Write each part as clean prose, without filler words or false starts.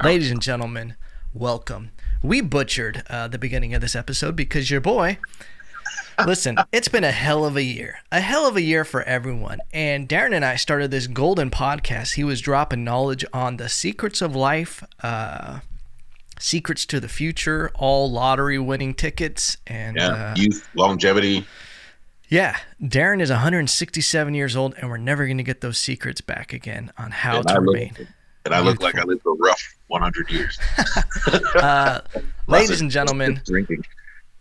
Ladies and gentlemen, welcome. We butchered the beginning of this episode because your boy, listen, it's been a hell of a year. A hell of a year for everyone. And Darin and I started this golden podcast. He was dropping knowledge on the secrets of life, secrets to the future, all lottery winning tickets. And youth, longevity. Yeah, Darin is 167 years old, and we're never going to get those secrets back again on how to remain. I look like I lived a rough 100 years. Ladies and gentlemen,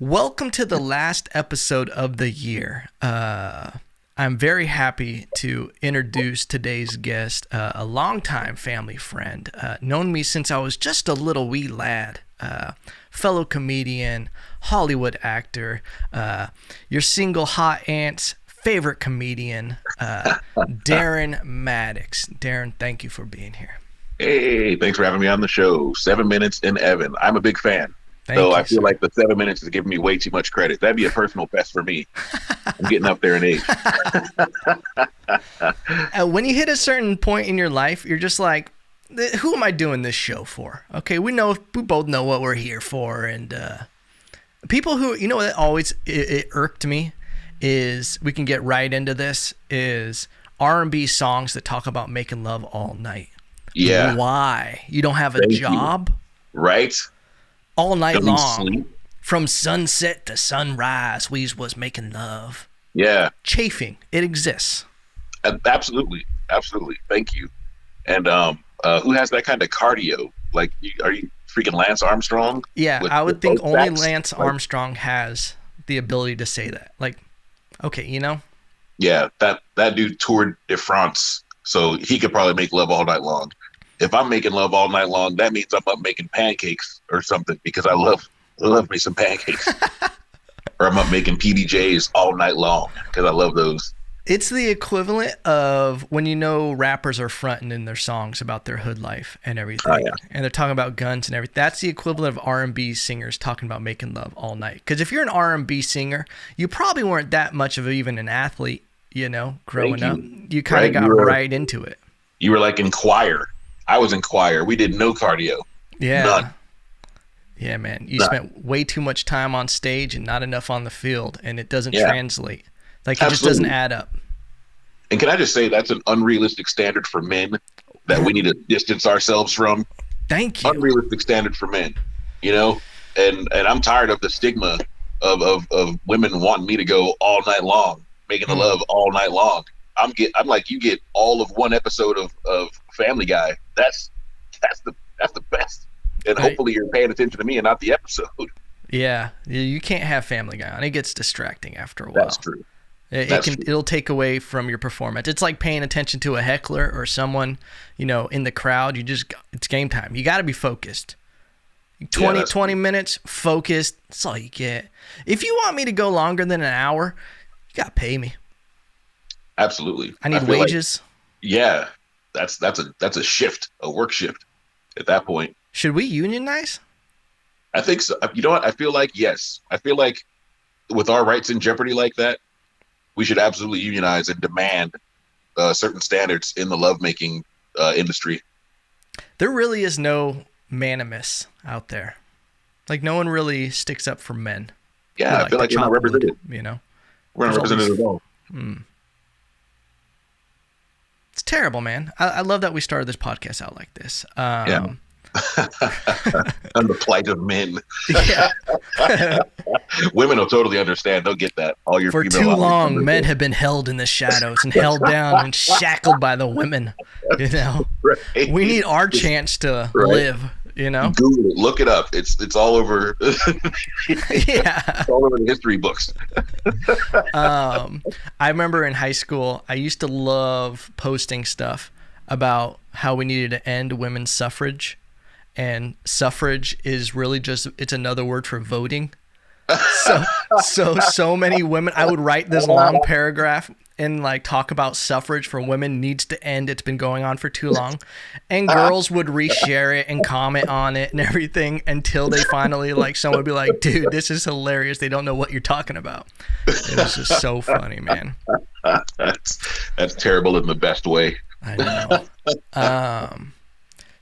welcome to the last episode of the year. I'm very happy to introduce today's guest, a longtime family friend, known me since I was just a little wee lad, fellow comedian, Hollywood actor, your single hot aunt's favorite comedian, Darin Maddox. Darin, thank you for being here. Hey, thanks for having me on the show. 7 minutes in Evan. I'm a big fan. I feel like the 7 minutes is giving me way too much credit. That'd be a personal best for me. I'm getting up there in age. When you hit a certain point in your life, you're just like, who am I doing this show for? Okay, we both know what we're here for. And people who, you know what always it irked me is, we can get right into this, is R&B songs that talk about making love all night. Yeah. Why? You don't have a job? Right. All night Don't long. sleep. From sunset to sunrise, we was making love. Yeah. Chafing. It exists. Absolutely. Absolutely. Thank you. And who has that kind of cardio? Like, are you freaking Lance Armstrong? Yeah, I would think only Lance Armstrong has the ability to say that. Like, okay, you know? Yeah, that dude toured de France, so he could probably make love all night long. If I'm making love all night long, that means I'm up making pancakes or something, because I love me some pancakes. Or I'm up making PBJs all night long because I love those. It's the equivalent of when rappers are fronting in their songs about their hood life and everything. Oh, yeah. And they're talking about guns and everything. That's the equivalent of R&B singers talking about making love all night. Because if you're an R&B singer, you probably weren't that much of even an athlete, growing up. You kind of got right into it. You were like in choir. I was in choir. We did no cardio. Yeah. None. Yeah, man. You spent way too much time on stage and not enough on the field, and it doesn't translate. Like, it just doesn't add up. And can I just say, that's an unrealistic standard for men that we need to distance ourselves from. Thank you. Unrealistic standard for men, and I'm tired of the stigma of women wanting me to go all night long, making the love all night long. I'm like, you get all of one episode of Family Guy. That's the best. And hopefully you're paying attention to me and not the episode. Yeah, you can't have Family Guy on. It gets distracting after a while. That's true. It'll take away from your performance. It's like paying attention to a heckler or someone, in the crowd. It's game time. You got to be focused. 20 minutes, focused. That's all you get. If you want me to go longer than an hour, you got to pay me. Absolutely. I need wages. That's a shift, a work shift at that point. Should we unionize? I think so. You know what? I feel like, yes. I feel like with our rights in jeopardy like that, we should absolutely unionize and demand certain standards in the lovemaking industry. There really is no manimus out there. Like, no one really sticks up for men. Yeah, I feel like we're not represented. We're not represented at all. It's terrible, man. I love that we started this podcast out like this. Yeah. On the plight of men. Yeah. Women will totally understand. They'll get that. All your For too long, men have been held in the shadows and held down and shackled by the women. Right. We need our chance to live. Google it, look it up. It's all over. Yeah, it's all over the history books. I remember in high school, I used to love posting stuff about how we needed to end women's suffrage, and suffrage is really it's another word for voting. So many women. I would write this long paragraph and talk about suffrage for women needs to end. It's been going on for too long. And girls would reshare it and comment on it and everything until they finally someone would be like, dude, this is hilarious. They don't know what you're talking about. It was just so funny, man. That's terrible in the best way. I know.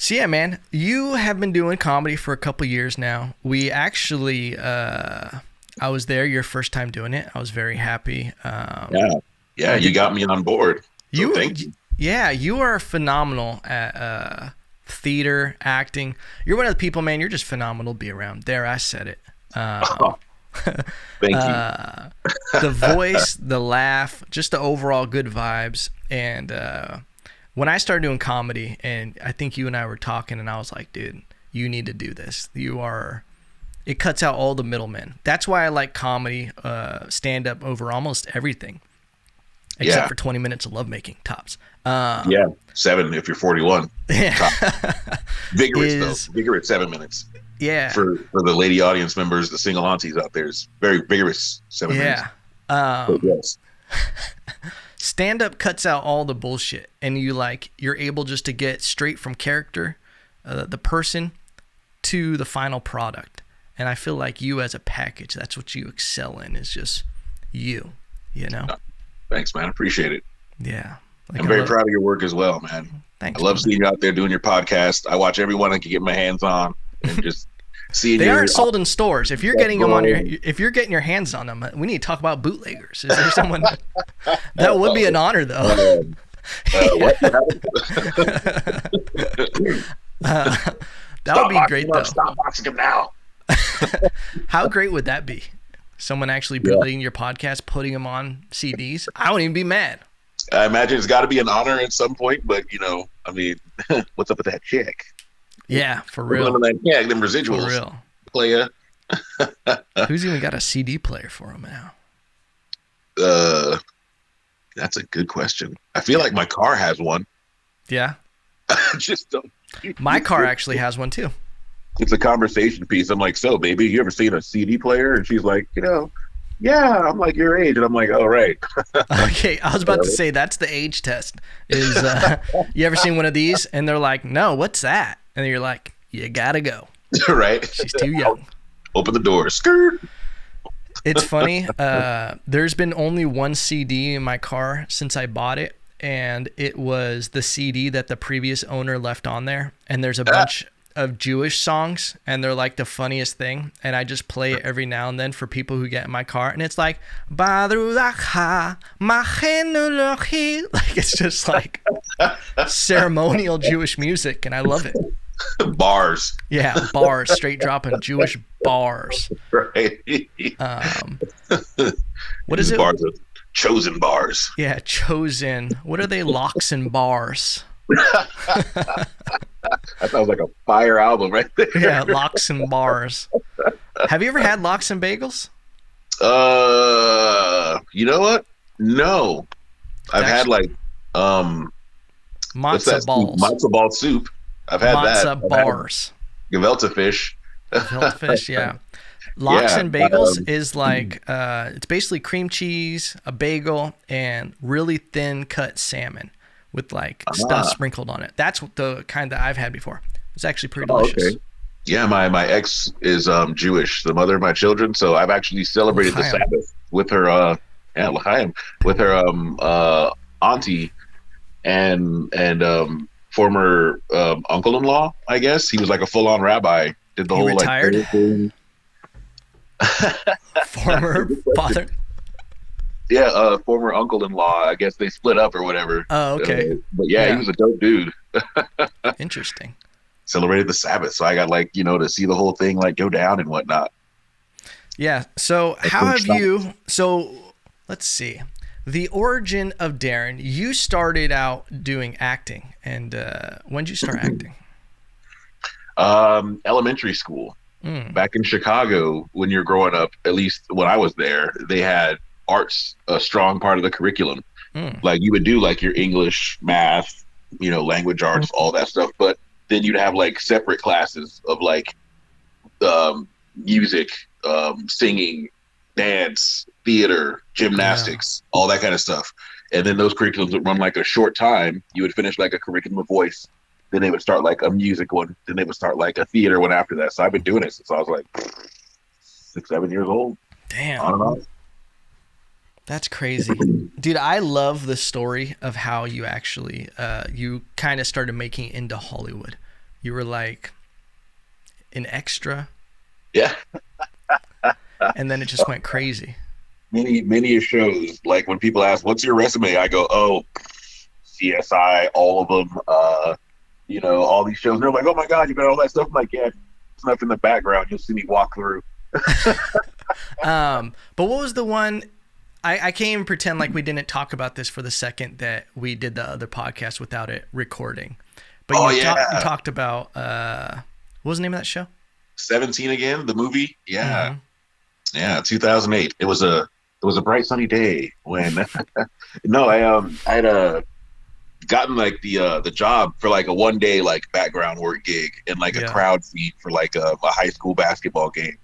So yeah, man, you have been doing comedy for a couple years now. We actually, I was there your first time doing it. I was very happy. Yeah, you got me on board. So thank you. Yeah, you are phenomenal at theater, acting. You're one of the people, man. You're just phenomenal to be around. There, I said it. Thank you. The voice, the laugh, just the overall good vibes. And when I started doing comedy, and I think you and I were talking, and I was like, dude, you need to do this. It cuts out all the middlemen. That's why I like comedy, stand-up over almost everything, except for 20 minutes of lovemaking, tops. 7 if you're 41. Yeah. Vigorous, though. Vigorous 7 minutes. Yeah. For the lady audience members, the single aunties out there, is very vigorous 7 minutes. Yes. Stand-up cuts out all the bullshit, and you're able just to get straight from character, the person, to the final product. And I feel like you as a package, that's what you excel in, is just you know? Thanks, man. I appreciate it. Yeah. I'm very proud of your work as well, man. Thanks. I love seeing you out there doing your podcast. I watch everyone I can get my hands on, and just seeing they aren't sold in stores. If you're getting them if you're getting your hands on them, we need to talk about bootleggers. Is there someone that would be an honor, though? That would be great, though. Stop boxing him now. How great would that be? Someone actually bootlegging your podcast, putting them on CDs. I wouldn't even be mad. I imagine it's got to be an honor at some point, but I mean, what's up with that check? Yeah, for real. Them residuals. For real. Playa. Who's even got a CD player for him now? That's a good question. I feel like my car has one. Yeah. Just don't. My car actually has one too. It's a conversation piece. I'm like, so baby, you ever seen a CD player? And she's like, yeah. I'm like, your age. And I'm like, oh, right. Okay. I was about to say, that's the age test. Is you ever seen one of these? And they're like, no, what's that? And you're like, you gotta go. Right. She's too young. Open the door. Skirt. It's funny. There's been only one CD in my car since I bought it. And it was the CD that the previous owner left on there. And there's a bunch of Jewish songs, and they're like the funniest thing. And I just play it every now and then for people who get in my car. And it's like, like it's just like ceremonial Jewish music. And I love it. Bars. Yeah, bars, straight dropping Jewish bars. Right. What is it? Bars, chosen bars. Yeah, chosen. What are they? Locks and bars. That sounds like a fire album right there. Yeah, Locks and Bars. Have you ever had lox and bagels? You know what? No. I've had like matzo balls. Matzo ball soup. I've had matzo bars. Gefilte fish. Gefilte fish, yeah. Lox and bagels is like it's basically cream cheese, a bagel, and really thin cut salmon with like stuff sprinkled on it. That's the kind that I've had before. It's actually pretty delicious. Okay. Yeah, my ex is Jewish, the mother of my children, so I've actually celebrated the Sabbath with her with her auntie and former uncle-in-law, I guess. He was like a full-on rabbi. Did the whole retired? Like thing. Former father? Yeah, former uncle-in-law. I guess they split up or whatever. Oh, okay. But yeah, he was a dope dude. Interesting. Celebrated the Sabbath, so I got like, to see the whole thing like go down and whatnot. Yeah. So how have you? So let's see. The origin of Darin. You started out doing acting, and when did you start acting? Elementary school. Back in Chicago, when you're growing up, at least when I was there, they had arts a strong part of the curriculum. Like you would do like your English, math, language arts, all that stuff, but then you'd have like separate classes of like music, singing, dance, theater, gymnastics, all that kind of stuff. And then those curriculums would run like a short time. You would finish like a curriculum of voice. Then they would start like a music one. Then they would start like a theater one after that. So I've been doing it since I was like 6, 7 years old. Damn. I don't know. That's crazy. Dude, I love the story of how you actually, you kind of started making it into Hollywood. You were like an extra. Yeah. And then it just went crazy. Many shows. Like when people ask, "What's your resume?" I go, "Oh, CSI, all of them. All these shows." And they're like, "Oh my God, you got all that stuff." I'm like, "Yeah, stuff in the background. You'll see me walk through." But what was the one? I can't even pretend like we didn't talk about this for the second that we did the other podcast without it recording. But you talked about what was the name of that show? 17 again, the movie. Yeah. Mm-hmm. Yeah, 2008. It was a bright sunny day when no, I had gotten like the job for like a 1-day like background work gig and like a crowd feed for like a high school basketball game.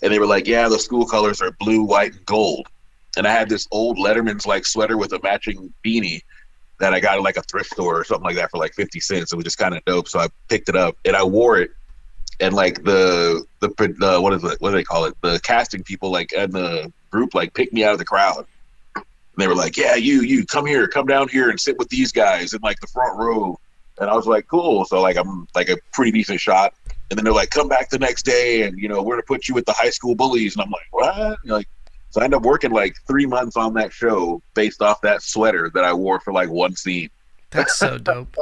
And they were like, "Yeah, the school colors are blue, white, and gold." And I had this old Letterman's like sweater with a matching beanie that I got at like a thrift store or something like that for like 50 cents. It was just kind of dope. So I picked it up and I wore it. And like the what do they call it? The casting people like and the group like picked me out of the crowd. And they were like, "Yeah, you come down here and sit with these guys in like the front row." And I was like, "Cool." So like I'm like a pretty decent shot. And then they're like, "Come back the next day and we're gonna put you with the high school bullies." And I'm like, "What?" So I ended up working like 3 months on that show based off that sweater that I wore for like one scene. That's so dope.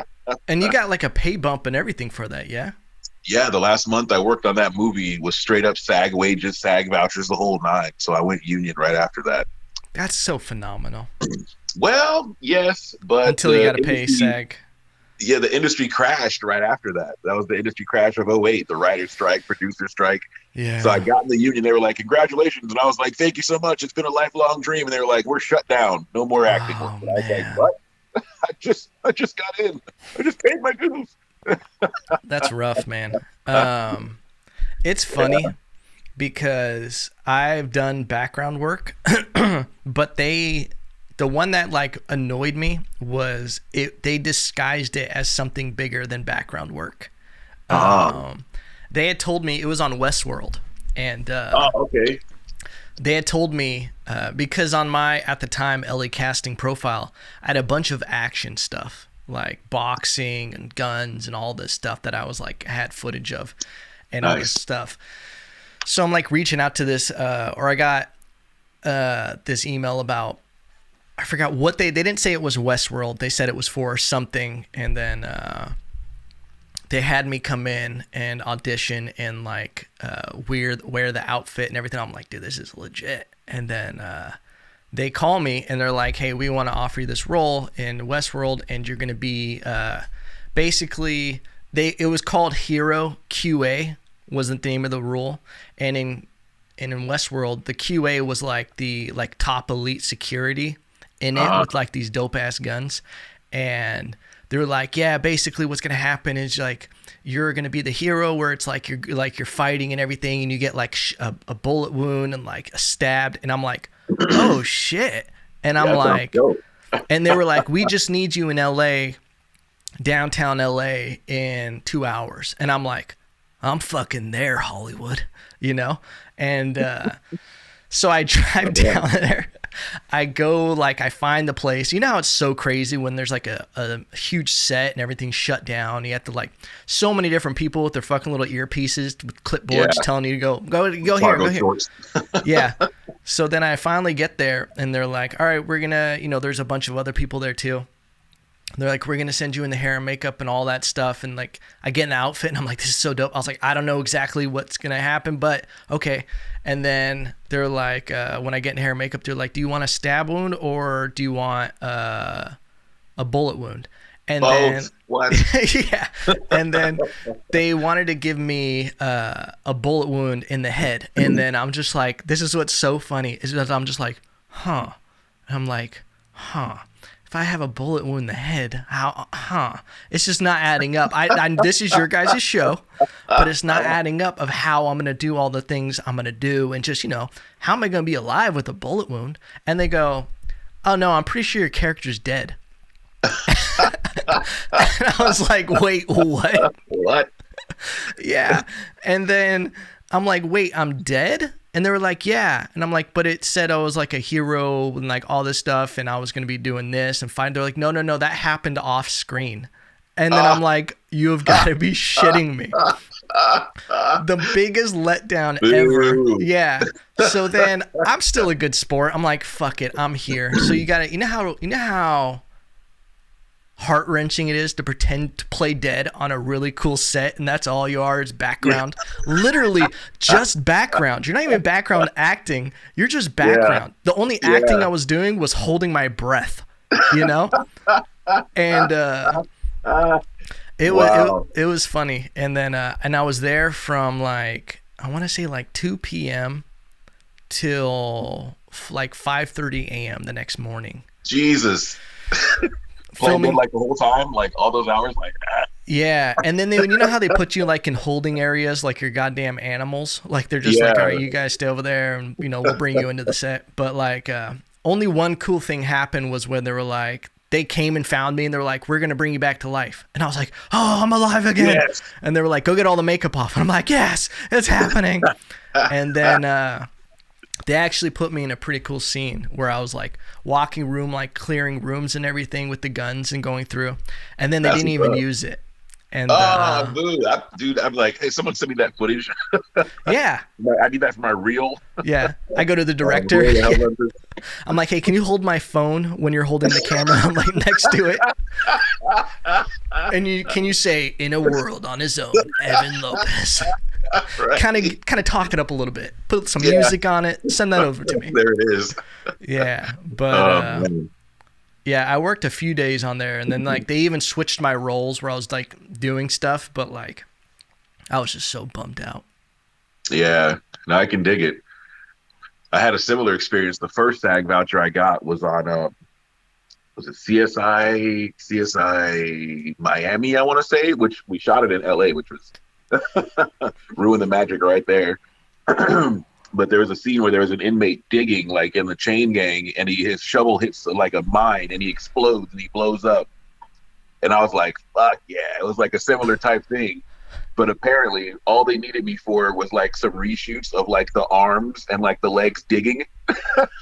And you got like a pay bump and everything for that, yeah? Yeah, the last month I worked on that movie was straight up SAG wages, SAG vouchers, the whole nine. So I went union right after that. That's so phenomenal. Well, yes, but until you got to pay SAG. Yeah, the industry crashed right after that. That was the industry crash of 2008, the writer's strike, producer strike. Yeah. So I got in the union. They were like, "Congratulations." And I was like, "Thank you so much. It's been a lifelong dream." And they were like, "We're shut down. No more acting." Oh, and I was like, "What?" I just got in. I just paid my dues. That's rough, man. It's funny because I've done background work, but the one that like annoyed me was they disguised it as something bigger than background work. They had told me it was on Westworld, and okay. They had told me because on my at the time LA casting profile, I had a bunch of action stuff like boxing and guns and all this stuff that I was like had footage of and all this stuff. So I'm like reaching out to this, or I got this email about. I forgot what they didn't say it was Westworld. They said it was for something, and then they had me come in and audition and like wear the outfit and everything. I'm like, dude, this is legit. And then they call me and they're like, "Hey, we want to offer you this role in Westworld, and you're going to be basically it was called Hero QA wasn't the name of the role, and in Westworld the QA was like the like top elite security in it with like these dope ass guns. And they're like, yeah, basically what's going to happen is like, you're going to be the hero where it's like, you're fighting and everything. And you get like a bullet wound and like a stabbed. And I'm like, oh shit. And I'm like, and they were like, we just need you in LA, downtown LA in 2 hours. And I'm like, I'm fucking there, Hollywood, And so I drive down there. I go, like, I find the place. You know how it's so crazy when there's, like, a huge set and everything's shut down. You have to, like, so many different people with their fucking little earpieces with clipboards telling you to go here, go here. Yeah. So then I finally get there, and they're like, all right, we're going to, there's a bunch of other people there, too. They're like, we're going to send you in the hair and makeup and all that stuff. And, like, I get an outfit, and I'm like, this is so dope. I was like, I don't know exactly what's going to happen, but okay. And then they're like, when I get in hair and makeup, they're like, do you want a stab wound or do you want a bullet wound? And then, what? Yeah. And then they wanted to give me a bullet wound in the head. And then I'm just like, this is what's so funny is that I'm just like, huh. I'm like, huh. If I have a bullet wound in the head, it's just not adding up. This is your guys' show, but it's not adding up of how I'm going to do all the things I'm going to do. And just, how am I going to be alive with a bullet wound? And they go, oh no, I'm pretty sure your character's dead. And I was like, wait, what? What? Yeah. And then I'm like, wait, I'm dead? And they were like, yeah. And I'm like, but it said I was like a hero and like all this stuff and I was going to be doing this and fine. They're like, no, that happened off screen. And then I'm like, You have got to be shitting me. The biggest letdown ever. Yeah. So then I'm still a good sport. I'm like, fuck it, I'm here. So you gotta, you know how heart-wrenching it is to pretend to play dead on a really cool set, and that's all you are is background. Literally just background. You're not even background acting. You're just background. The only acting I was doing was holding my breath, you know? And it was funny. And then and I was there from like, I want to say like 2 p.m. till like 5:30 a.m. the next morning. Jesus. Filming like the whole time, like all those hours, like that. Yeah, and then you know how they put you like in holding areas, like your goddamn animals, like they're just like, all right, you guys stay over there, and you know we'll bring you into the set. But like, only one cool thing happened was when they were like, they came and found me, and they were like, we're gonna bring you back to life, and I was like, oh, I'm alive again. Yes. And they were like, go get all the makeup off, and I'm like, yes, it's happening. And then they actually put me in a pretty cool scene where I was like walking room, like clearing rooms and everything with the guns and going through, and then they didn't even use it. And dude, I'm like, hey, someone send me that footage. Yeah, I need that for my reel. Yeah, I go to the director. I'm like, hey, can you hold my phone when you're holding the camera? I'm like next to it. And can you say, in a world on his own, Evan Lopez? Right. Kind of talk it up a little bit. Put some music on it. Send that over to me. There it is. Yeah, but yeah, I worked a few days on there, and then like they even switched my roles where I was like doing stuff, but like I was just so bummed out. Yeah, no, I can dig it. I had a similar experience. The first SAG voucher I got was on was it CSI Miami, I want to say, which we shot it in LA, which was ruined the magic right there. But there was a scene where there was an inmate digging like in the chain gang, and his shovel hits like a mine and he explodes and he blows up. And I was like, fuck yeah, it was like a similar type thing. But apparently all they needed me for was like some reshoots of like the arms and like the legs digging. I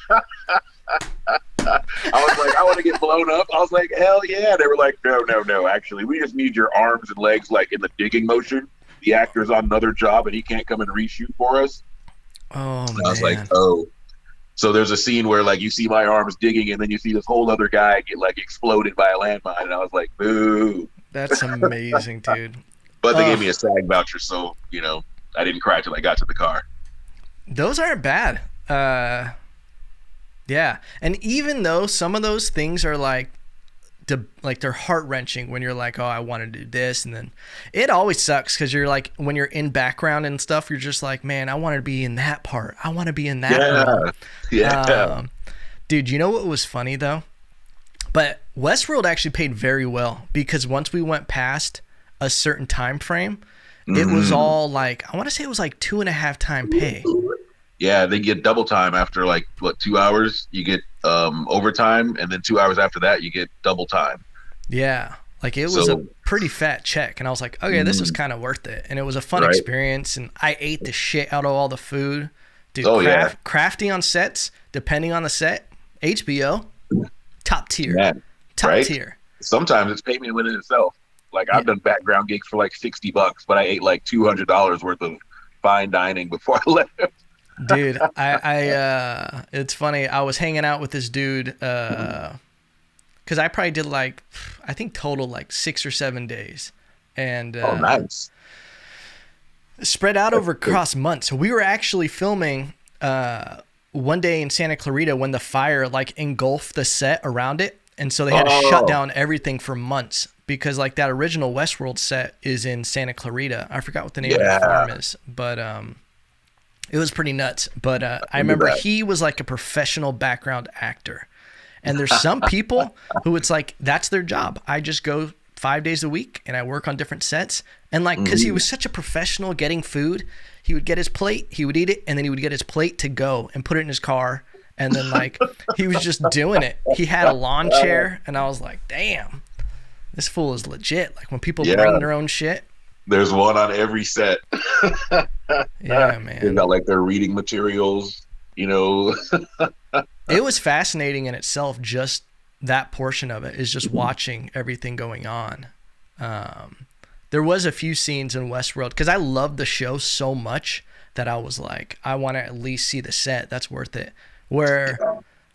was like, I want to get blown up. I was like, hell yeah. They were like, no. Actually, we just need your arms and legs like in the digging motion. The actor's on another job and he can't come and reshoot for us. Oh, and I was like, oh. So there's a scene where like you see my arms digging and then you see this whole other guy get like exploded by a landmine. And I was like, boo. That's amazing, dude. But they gave me a SAG voucher, so, you know, I didn't cry till I got to the car. Those aren't bad. Yeah. And even though some of those things are like they're heart-wrenching when you're like, oh, I want to do this, and then it always sucks because you're like, when you're in background and stuff, you're just like, man, I want to be in that part. I want to be in that role. Yeah. Dude, you know what was funny though? But Westworld actually paid very well, because once we went past a certain time frame, it was all like, I want to say it was like 2.5 times pay. Yeah, they get double time after like 2 hours. You get overtime, and then 2 hours after that, you get double time. Yeah, like it was a pretty fat check, and I was like, okay, this is kind of worth it, and it was a fun experience, and I ate the shit out of all the food. Dude, crafty on sets, depending on the set, HBO, top tier, top tier. Sometimes it's payment within itself. Like I've done background gigs for like $60, but I ate like $200 worth of fine dining before I left. Dude, I it's funny. I was hanging out with this dude, because I probably did like, I think total like 6 or 7 days, and nice. Spread out over across months. So we were actually filming one day in Santa Clarita when the fire like engulfed the set around it, and so they had to shut down everything for months, because like that original Westworld set is in Santa Clarita. I forgot what the name of the farm is, but it was pretty nuts. But I remember he was like a professional background actor. And there's some people who it's like, that's their job. I just go 5 days a week and I work on different sets. And like, because he was such a professional getting food, he would get his plate, he would eat it, and then he would get his plate to go and put it in his car. And then like, he was just doing it. He had a lawn chair, and I was like, damn, this fool is legit. Like when people bring their own shit. There's one on every set. Yeah, man. They got like their reading materials, you know. It was fascinating in itself. Just that portion of it is just watching everything going on. There was a few scenes in Westworld because I loved the show so much that I was like, I want to at least see the set. That's worth it. Where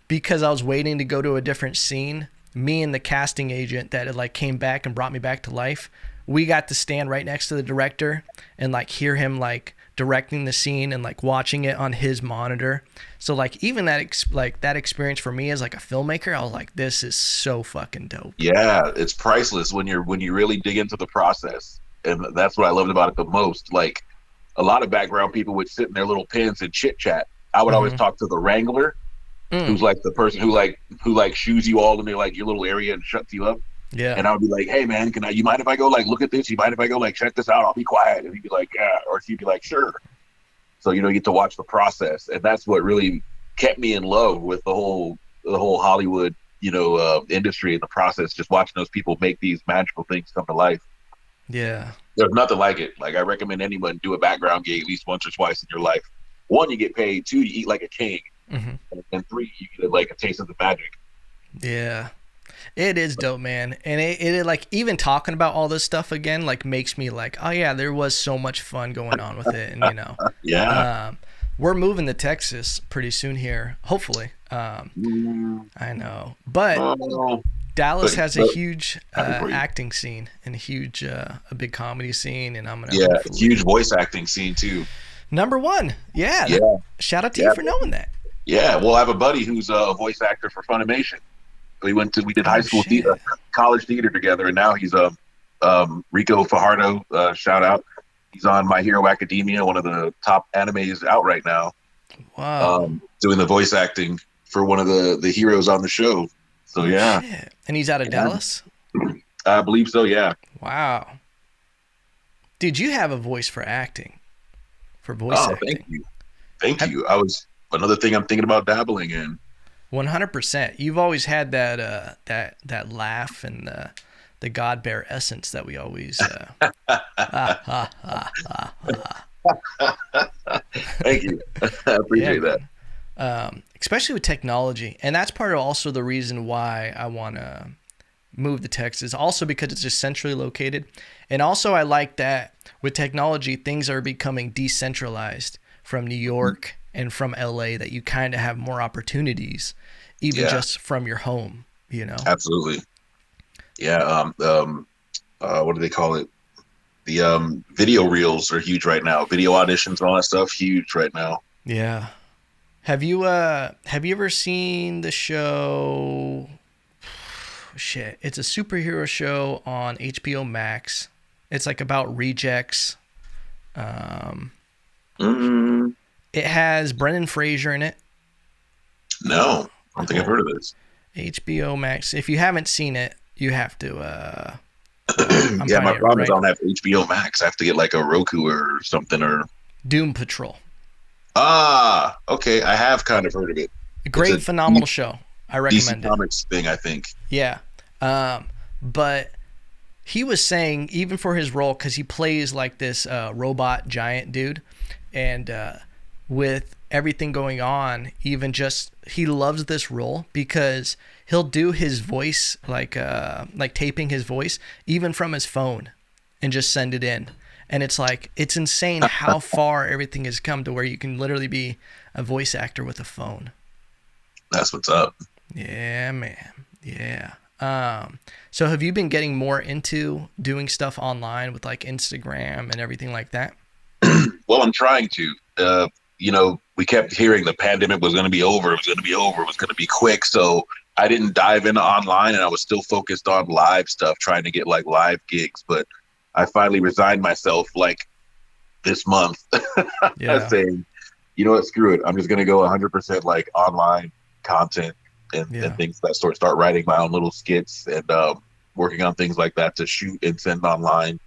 because I was waiting to go to a different scene, me and the casting agent that had like came back and brought me back to life, we got to stand right next to the director and like hear him like directing the scene and like watching it on his monitor. So like even that that experience for me as like a filmmaker, I was like, this is so fucking dope. Yeah, it's priceless when you really dig into the process, and that's what I loved about it the most. Like a lot of background people would sit in their little pens and chit chat. I would always talk to the wrangler, who's like the person who shoos you all in their like your little area and shuts you up. Yeah. And I would be like, hey man, you mind if I go like look at this? You mind if I go like check this out? I'll be quiet. And he'd be like, yeah, or she'd be like, sure. So you get to watch the process, and that's what really kept me in love with the whole Hollywood industry and the process. Just watching those people make these magical things come to life. Yeah. There's nothing like it. Like I recommend anyone do a background gig at least once or twice in your life. 1, you get paid. 2, you eat like a king. And 3, you get like a taste of the magic. Yeah. It is dope, man. And it like even talking about all this stuff again like makes me like, oh yeah, there was so much fun going on with it. And Yeah. We're moving to Texas pretty soon here, hopefully. I know. But Dallas has a huge acting scene and a big comedy scene, and I'm gonna huge voice acting scene too. Number 1, yeah. Shout out to you for knowing that. Yeah, well, I have a buddy who's a voice actor for Funimation. We did high school theater, college theater together, and now he's Rico Fajardo. Shout out, he's on My Hero Academia, one of the top animes out right now. Wow, doing the voice acting for one of the heroes on the show. So yeah, shit. And he's out of Dallas. I believe so. Yeah. Wow, dude, you have a voice for acting, for voice acting. Thank you. I was another thing I'm thinking about dabbling in. 100%. You've always had that laugh and the God Bear essence that we always. Thank you. I appreciate that. Especially with technology, and that's part of also the reason why I want to move to Texas. Also because it's just centrally located, and also I like that with technology things are becoming decentralized from New York and from LA, that you kind of have more opportunities, even just from your home, Absolutely. Yeah. What do they call it? The video reels are huge right now. Video auditions and all that stuff, huge right now. Yeah. Have you ever seen the show? Shit, it's a superhero show on HBO Max. It's like about rejects. It has Brendan Fraser in it. No, I don't think I've heard of this. HBO Max. If you haven't seen it, you have to. Yeah, my problem is I don't have HBO Max. I have to get like a Roku or something or. Doom Patrol. Ah, okay. I have kind of heard of it. Great, phenomenal show. I recommend DC Comics thing, I think. Yeah, but he was saying even for his role, because he plays like this robot giant dude, and with everything going on, even just he loves this role because he'll do his voice like taping his voice even from his phone and just send it in. And it's like, it's insane how far everything has come to where you can literally be a voice actor with a phone. That's what's up. Yeah, man. Yeah. So have you been getting more into doing stuff online with like Instagram and everything like that? Well, I'm trying to. We kept hearing the pandemic was going to be over. It was going to be over. It was going to be quick. So I didn't dive into online, and I was still focused on live stuff, trying to get like live gigs. But I finally resigned myself like this month, saying, you know what, screw it. I'm just going to go 100% like online content and things of that sort. Start writing my own little skits and working on things like that to shoot and send online.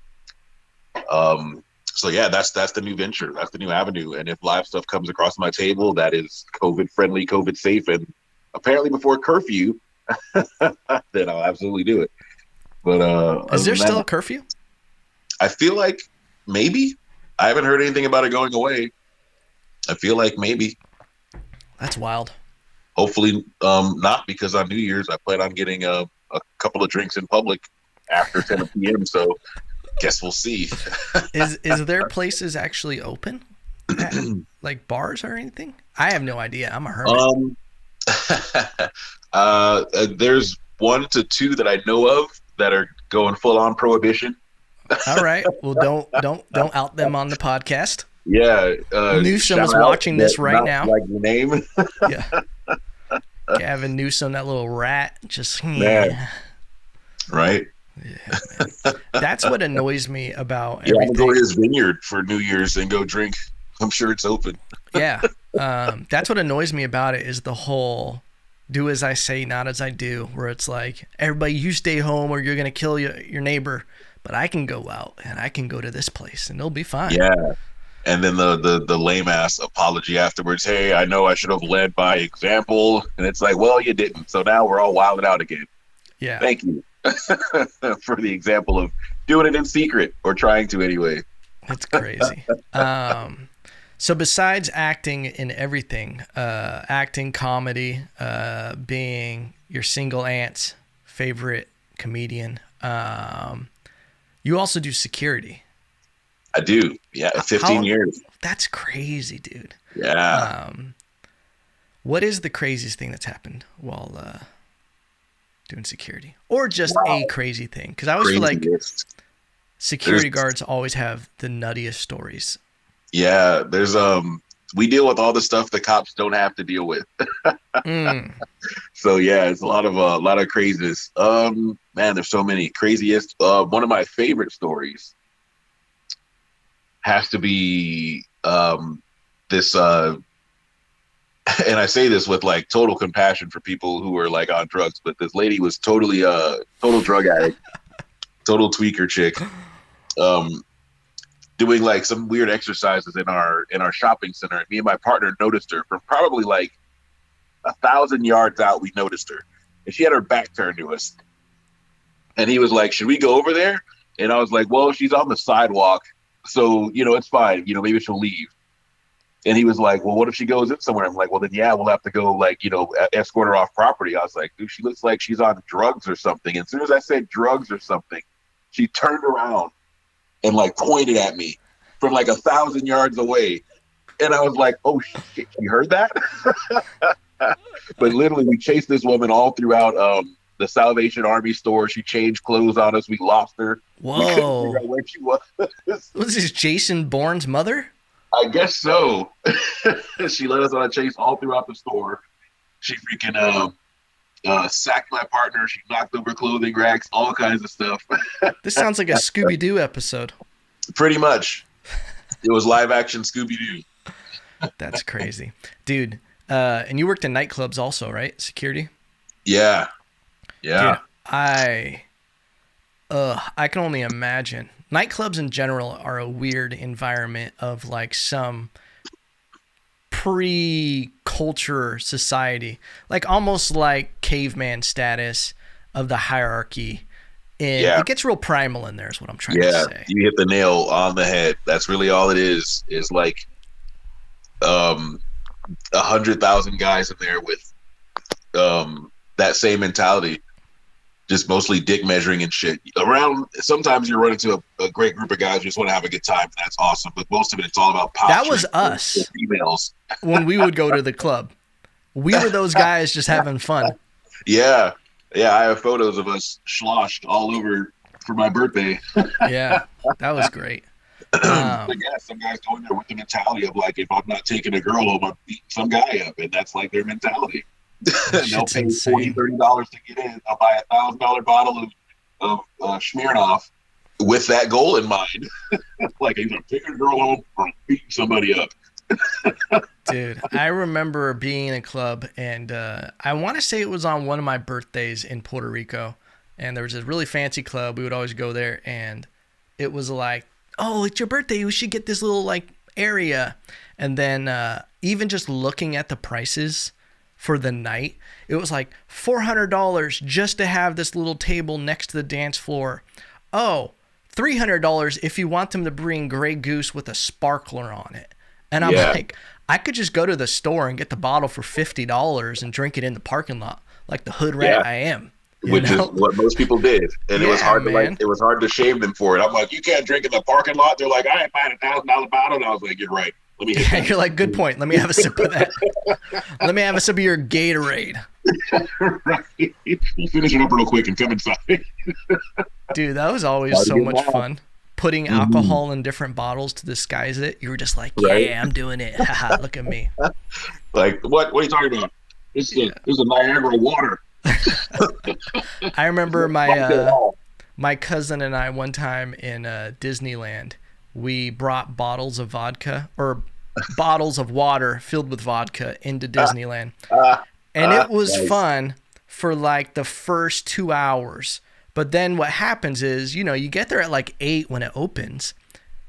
So yeah, that's the new venture. That's the new avenue. And if live stuff comes across my table that is COVID friendly, COVID safe, and apparently before curfew, then I'll absolutely do it. But is there still a curfew? I feel like maybe. I haven't heard anything about it going away. I feel like maybe. That's wild. Hopefully not, because on New Year's I plan on getting a couple of drinks in public after 10 p.m. So Guess we'll see. Is there places actually open, like bars or anything? I have no idea. I'm a hermit. There's 1 to 2 that I know of that are going full on prohibition. All right. Well, don't out them on the podcast. Yeah. Newsom is shout out, watching this right not now. like your name. Yeah. Gavin Newsom, that little rat, just Man. Right. Yeah, man. That's what annoys me about Yeah, I'm everything. gonna go to his vineyard for New Year's and go drink. I'm sure it's open. Yeah. That's what annoys me about it is the whole do as I say, not as I do, where it's like, everybody, you stay home or you're going to kill your neighbor, but I can go out and I can go to this place and it'll be fine. Yeah. And then the lame ass apology afterwards. Hey, I know I should have led by example. And it's like, well, you didn't. So now we're all wilding out again. Yeah. Thank you for the example of doing it in secret, or trying to anyway. It's crazy. So besides acting in everything, acting, comedy, being your single aunt's favorite comedian, you also do security. I do. Yeah, 15 years. That's crazy, dude. Yeah. What is the craziest thing that's happened while doing security? Or just a crazy thing? Because I always feel like security guards always have the nuttiest stories. Yeah, there's we deal with all the stuff the cops don't have to deal with. So yeah, it's a lot of craziness. Man, there's so many craziest. One of my favorite stories has to be this and I say this with like total compassion for people who are like on drugs, but this lady was totally total drug addict, total tweaker chick. Doing like some weird exercises in our shopping center, and me and my partner noticed her from probably like 1,000 yards out. We noticed her, and she had her back turned to us. And he was like, "Should we go over there?" And I was like, "Well, she's on the sidewalk, so it's fine. Maybe she'll leave." And he was like, "Well, what if she goes in somewhere?" I'm like, "Well, then yeah, we'll have to go like escort her off property." I was like, "Dude, she looks like she's on drugs or something." And as soon as I said drugs or something, she turned around and like pointed at me from like 1,000 yards away. And I was like, oh shit, you heard that? But literally we chased this woman all throughout the Salvation Army store. She changed clothes on us. We lost her. Whoa. We couldn't figure out where she was. Was this Jason Bourne's mother? I guess so. She led us on a chase all throughout the store. She freaking sacked my partner. She knocked over clothing racks, all kinds of stuff. This sounds like a Scooby-Doo episode. Pretty much. It was live action Scooby-Doo. That's crazy. Dude, and you worked in nightclubs also, right? Security? Yeah. Dude, I can only imagine. Nightclubs in general are a weird environment of like some pre-culture society, like almost like caveman status of the hierarchy. And it gets real primal in there is what I'm trying to say. You hit the nail on the head. That's really all it is like 100,000 guys in there with that same mentality, just mostly dick measuring and shit. Sometimes you run into a great group of guys who just want to have a good time. That's awesome. But most of it's all about posturing. That was us. Females. When we would go to the club. We were those guys just having fun. Yeah. Yeah, I have photos of us sloshed all over for my birthday. Yeah, that was great. But yeah, some guys go in there with the mentality of like, if I'm not taking a girl home, I'm beating some guy up, and that's like their mentality. They'll pay $20, $30 to get in. I'll buy a $1,000 bottle of Smirnoff with that goal in mind. Like, I'm taking a girl home or beating somebody up. Dude, I remember being in a club, and I want to say it was on one of my birthdays in Puerto Rico, and there was this really fancy club. We would always go there, and it was like, oh, it's your birthday. We should get this little like area. And then even just looking at the prices for the night, it was like $400 just to have this little table next to the dance floor. Oh, $300 if you want them to bring Grey Goose with a sparkler on it. And I'm like, I could just go to the store and get the bottle for $50 and drink it in the parking lot like the hood rat I am. You which is know? what most people did, and it was Yeah, hard to man. shame them for it. I'm like, you can't drink in the parking lot. They're like, I ain't buying $1,000 bottle. And I was like, you're right. Let me hit Yeah, that. you're like, good point. Let me have a sip of that. Let me have a sip of your Gatorade. Right. You finish it up real quick and come inside. Dude, that was always Hard to so get much wild. fun. Putting alcohol in different bottles to disguise it. You were just like, yeah, Right. I'm doing it. Haha, look at me. Like, what are you talking about? This is a Niagara water. I remember Vodka at all. my cousin and I one time in Disneyland, we brought bottles of vodka or bottles of water filled with vodka into Disneyland. And it was Nice. fun for like the first 2 hours. But then what happens is, you get there at like 8 when it opens.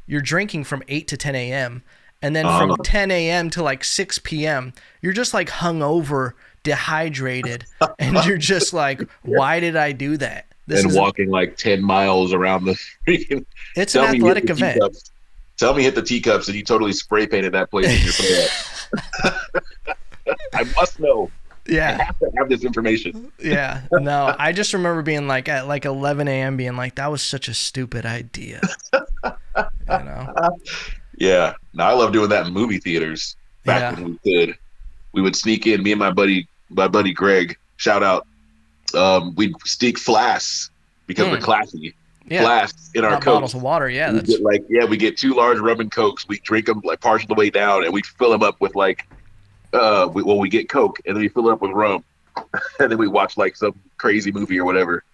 You're drinking from 8 to 10 a.m. And then from 10 a.m. to like 6 p.m., you're just like hungover, dehydrated. And you're just like, why did I do that? And walking like 10 miles around the freaking. It's an athletic event. Tell me hit the teacups and you totally spray painted that place in your photo. I must know. Yeah. I have to have this information. Yeah. No, I just remember being like at like 11 a.m. being like, that was such a stupid idea. Yeah. No, I love doing that in movie theaters. Back when we would sneak in, me and my buddy Greg, shout out. We'd sneak flasks because we're classy. Yeah. Flasks in our Not Cokes. bottles of water. Yeah. We get 2 large rum and Cokes. We drink them like partial the way down, and we fill them up with like, we get Coke, and then we fill it up with rum, and then we watch like some crazy movie or whatever.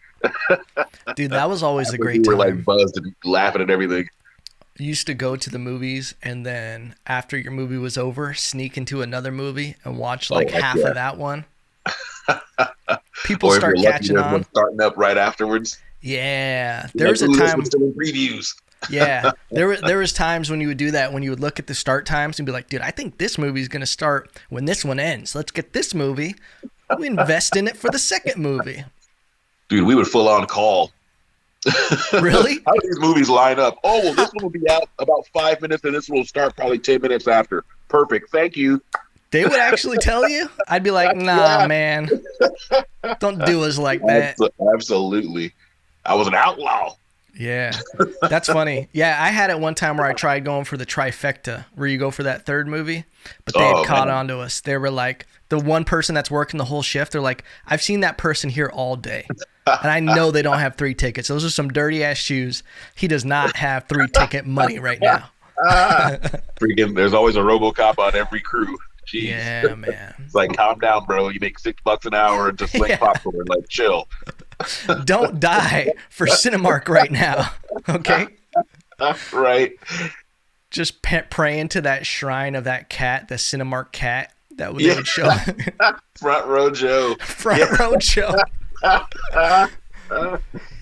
Dude, that was always a great we time. were like buzzed and laughing at everything. You used to go to the movies, and then after your movie was over, sneak into another movie and watch like half of that one. People Or if start you're lucky, catching there's on. one starting up right afterwards. Yeah, There was a time. Still in previews. Yeah, there was times when you would do that, when you would look at the start times and be like, dude, I think this movie's gonna start when this one ends. Let's get this movie. We invest in it for the second movie. Dude, we would full on call. Really? How do these movies line up? Oh, well, this one will be out about 5 minutes, and this one will start probably 10 minutes after. Perfect. Thank you. They would actually tell you? I'd be like, nah, man. Don't do us like that. Absolutely. I was an outlaw. Yeah, that's funny. Yeah, I had it one time where I tried going for the trifecta, where you go for that third movie, but they had caught on to us. They were like, the one person that's working the whole shift, they're like, I've seen that person here all day, and I know they don't have 3 tickets. Those are some dirty-ass shoes. He does not have 3-ticket money right now. Freaking, there's always a RoboCop on every crew. Jeez. Yeah, man. It's like, calm down, bro. You make $6 an hour and just like popcorn. Like, chill. Don't die for Cinemark right now, okay? Right. Just praying to that shrine of that cat, the Cinemark cat that would show. Front row Joe. Row Joe.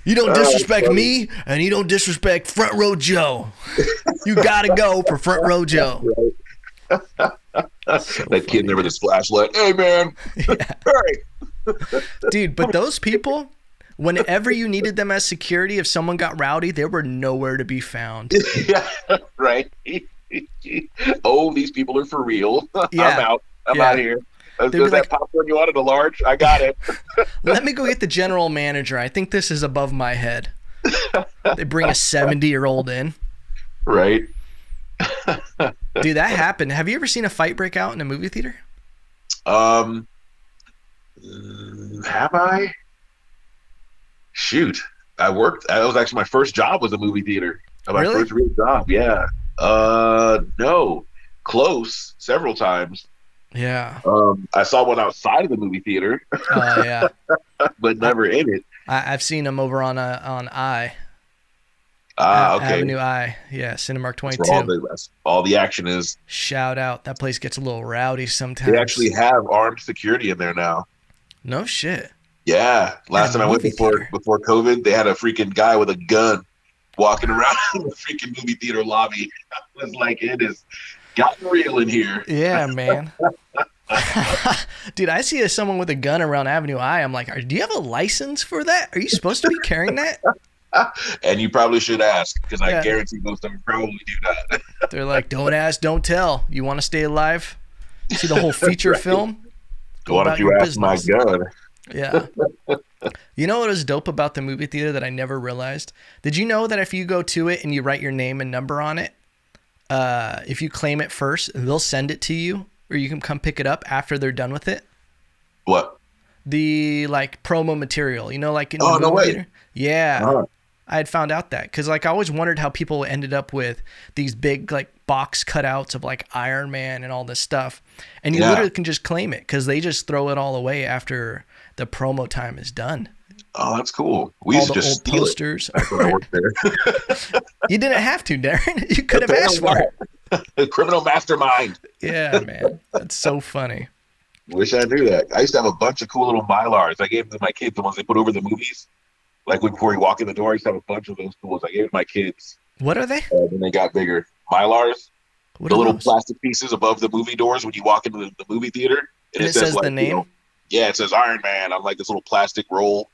You don't disrespect me, and you don't disrespect Front Row Joe. You gotta go for Front Row Joe. Right. That kid there with his flashlight. Hey, man. Yeah. Hey. Dude, but those people, whenever you needed them as security, if someone got rowdy, they were nowhere to be found. Yeah, right. Oh, these people are for real. Yeah. I'm out. I'm out here. Does that popcorn you wanted a large? I got it. Let me go get the general manager. I think this is above my head. They bring a 70-year-old in. Right. Dude, that happened. Have you ever seen a fight break out in a movie theater? Have I? Shoot. That was actually my first job, was a movie theater. My Really? first real job, yeah. No. Close several times. Yeah. I saw one outside of the movie theater. Oh, yeah. But never in it. I've seen them over on I. Okay. Avenue I. Yeah, Cinemark 22. That's all the action is. Shout out. That place gets a little rowdy sometimes. They actually have armed security in there now. No shit. Yeah. Last time I went before COVID, they had a freaking guy with a gun walking around in the freaking movie theater lobby. I was like, it has gotten real in here. Yeah, man. Dude, I see someone with a gun around Avenue I. I'm like, do you have a license for that? Are you supposed to be carrying that? And you probably should ask, because I guarantee most of them probably do not. They're like, don't ask, don't tell. You want to stay alive? See the whole feature Right. film? Why don't you ask my gun? Yeah. You know what was dope about the movie theater that I never realized? Did you know that if you go to it and you write your name and number on it, if you claim it first, they'll send it to you, or you can come pick it up after they're done with it? What? The like promo material, like in the Oh, no movie way. theater. Yeah. Uh-huh. I had found out that because like I always wondered how people ended up with these big like box cutouts of like Iron Man and all this stuff, and you Yeah. literally can just claim it because they just throw it all away after the promo time is done. Oh, that's cool. We All used to the just old steal it posters. back when I worked there. You didn't have to, Darin. You could have asked Apparently for it. not. A criminal mastermind. Yeah, man, that's so funny. Wish I knew that. I used to have a bunch of cool little Mylars. I gave them to my kids, the ones they put over the movies. Like before you walk in the door, I used to have a bunch of those tools. I gave it to my kids What are they? when they got bigger. Mylars, What the are little those? plastic pieces above the movie doors when you walk into the movie theater. And And it it says says like, the name. yeah, it says Iron Man on like this little plastic roll.